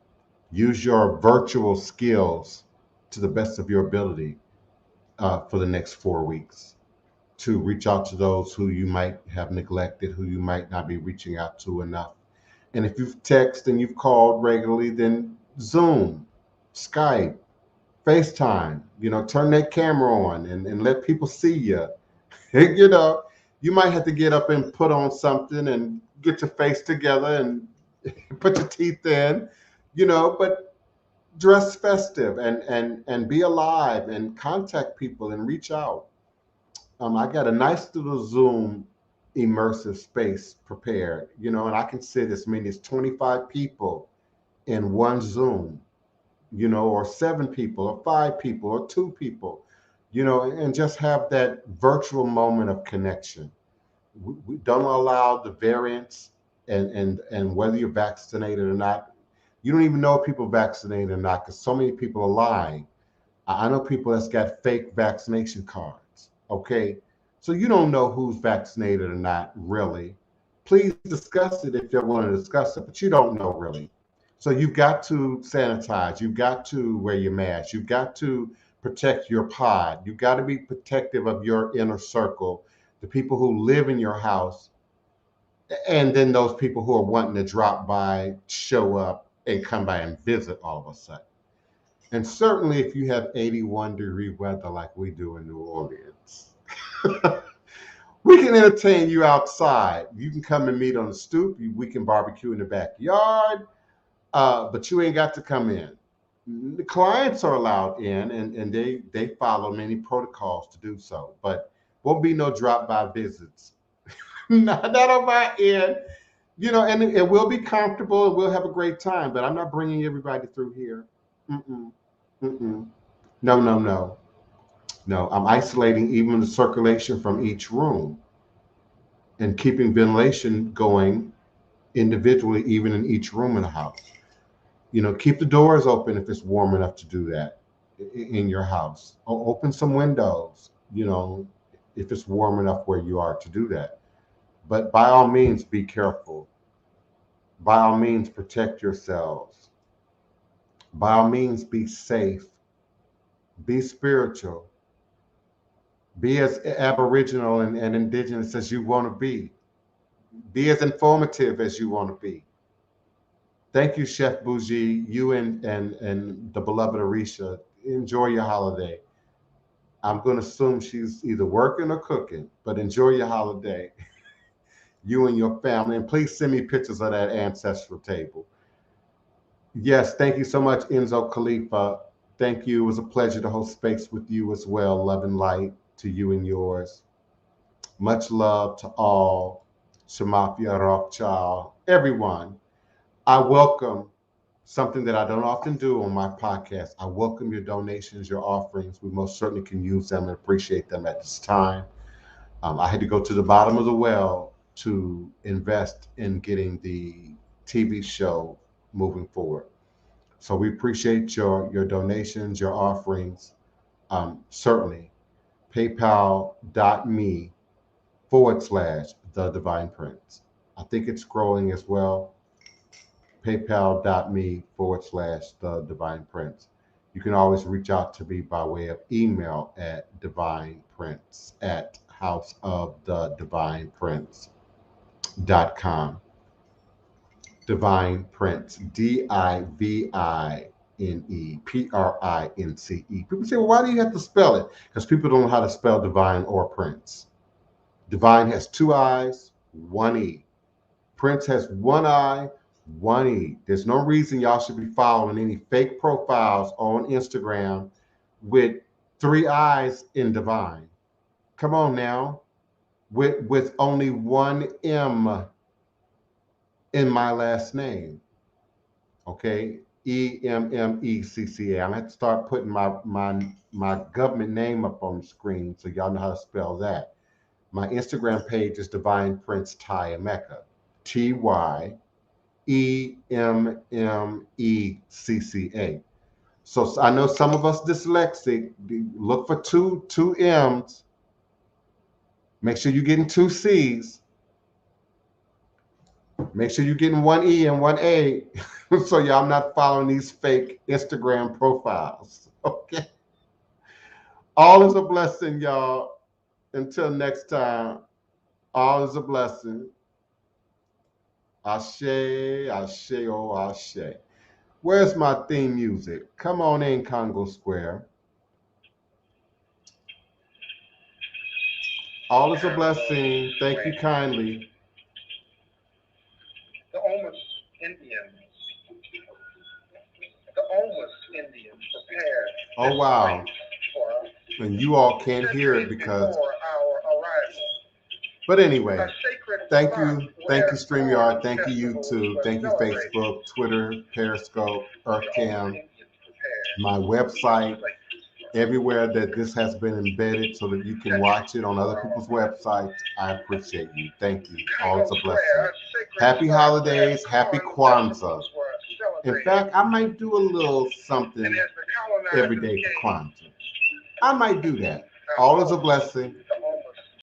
use your virtual skills to the best of your ability for the next 4 weeks to reach out to those who you might have neglected, who you might not be reaching out to enough. And if you've texted and you've called regularly, then Zoom, Skype, FaceTime, turn that camera on and let people see you. You might have to get up and put on something and get your face together and put your teeth in, but dress festive and be alive and contact people and reach out. I got a nice little Zoom immersive space prepared, and I can sit as many as 25 people in one Zoom, or 7 people or 5 people or 2 people, and just have that virtual moment of connection. We don't allow the variants and whether you're vaccinated or not. You don't even know if people are vaccinated or not because so many people are lying. I know people that's got fake vaccination cards. Okay. So you don't know who's vaccinated or not, really. Please discuss it if you're willing to discuss it, but you don't know really. So you've got to sanitize. You've got to wear your mask. You've got to protect your pod. You've got to be protective of your inner circle the people who live in your house, and then those people who are wanting to drop by, show up, and come by and visit all of a sudden. And certainly if you have 81-degree weather like we do in New Orleans, we can entertain you outside. You can come and meet on the stoop. We can barbecue in the backyard, but you ain't got to come in. The clients are allowed in, and they follow many protocols to do so, but won't be no drop-by visits. Not on my end. You know, and it will be comfortable, and we'll have a great time, but I'm not bringing everybody through here. Mm-mm. Mm-mm. No, no, no. No, I'm isolating even the circulation from each room and keeping ventilation going individually, even in each room in the house. You know, keep the doors open if it's warm enough to do that in your house. Or open some windows, you know, if it's warm enough where you are to do that. But by all means, be careful. By all means, protect yourselves. By all means, be safe. Be spiritual. Be as aboriginal and indigenous as you want to be. Be as informative as you want to be. Thank you, Chef Bougie. You and the beloved Arisha. Enjoy your holiday. I'm going to assume she's either working or cooking, but enjoy your holiday. You and your family. And please send me pictures of that ancestral table. Yes, thank you so much, Enzo Khalifa. Thank you. It was a pleasure to host space with you as well. Love and light to you and yours. Much love to all. Shamafia, Rothschild, everyone. I welcome something that I don't often do on my podcast. I welcome your donations, your offerings. We most certainly can use them and appreciate them at this time. I had to go to the bottom of the well to invest in getting the TV show moving forward. So we appreciate your donations, your offerings. Certainly, paypal.me/the Divine Prince. I think it's growing as well. paypal.me/the Divine Prince. You can always reach out to me by way of email at divineprince@houseofthedivineprince.com. Divine Prince, DivinePrince. People say, well, why do you have to spell it? Because people don't know how to spell divine or prince. Divine has 2 I's, 1 E. Prince has 1 I, 1 E. There's no reason y'all should be following any fake profiles on Instagram with 3 I's in divine. Come on now. With only 1 M in my last name. Okay, EMMECCA. I'm gonna have to start putting my government name up on the screen so y'all know how to spell that. My Instagram page is Divine Prince Ty Emeka. TYEMMECCA. So I know some of us dyslexic. Look for two M's. Make sure you're getting 2 C's. Make sure you're getting 1 E and 1 A so y'all not following these fake Instagram profiles. Okay. All is a blessing, y'all. Until next time, all is a blessing. Ashe, ashe, oh, ashe. Where's my theme music? Come on in, Congo Square. All is a blessing. Thank you kindly. The Omas Indians prepared. Oh, wow. And you all can't hear it because. But anyway, thank you, StreamYard. Thank you, YouTube. Thank you, Facebook, Twitter, Periscope, EarthCam, my website, everywhere that this has been embedded so that you can watch it on other people's websites. I appreciate you. Thank you. All is a blessing. Happy holidays. Happy Kwanzaa. In fact, I might do a little something every day for Kwanzaa. I might do that. All is a blessing.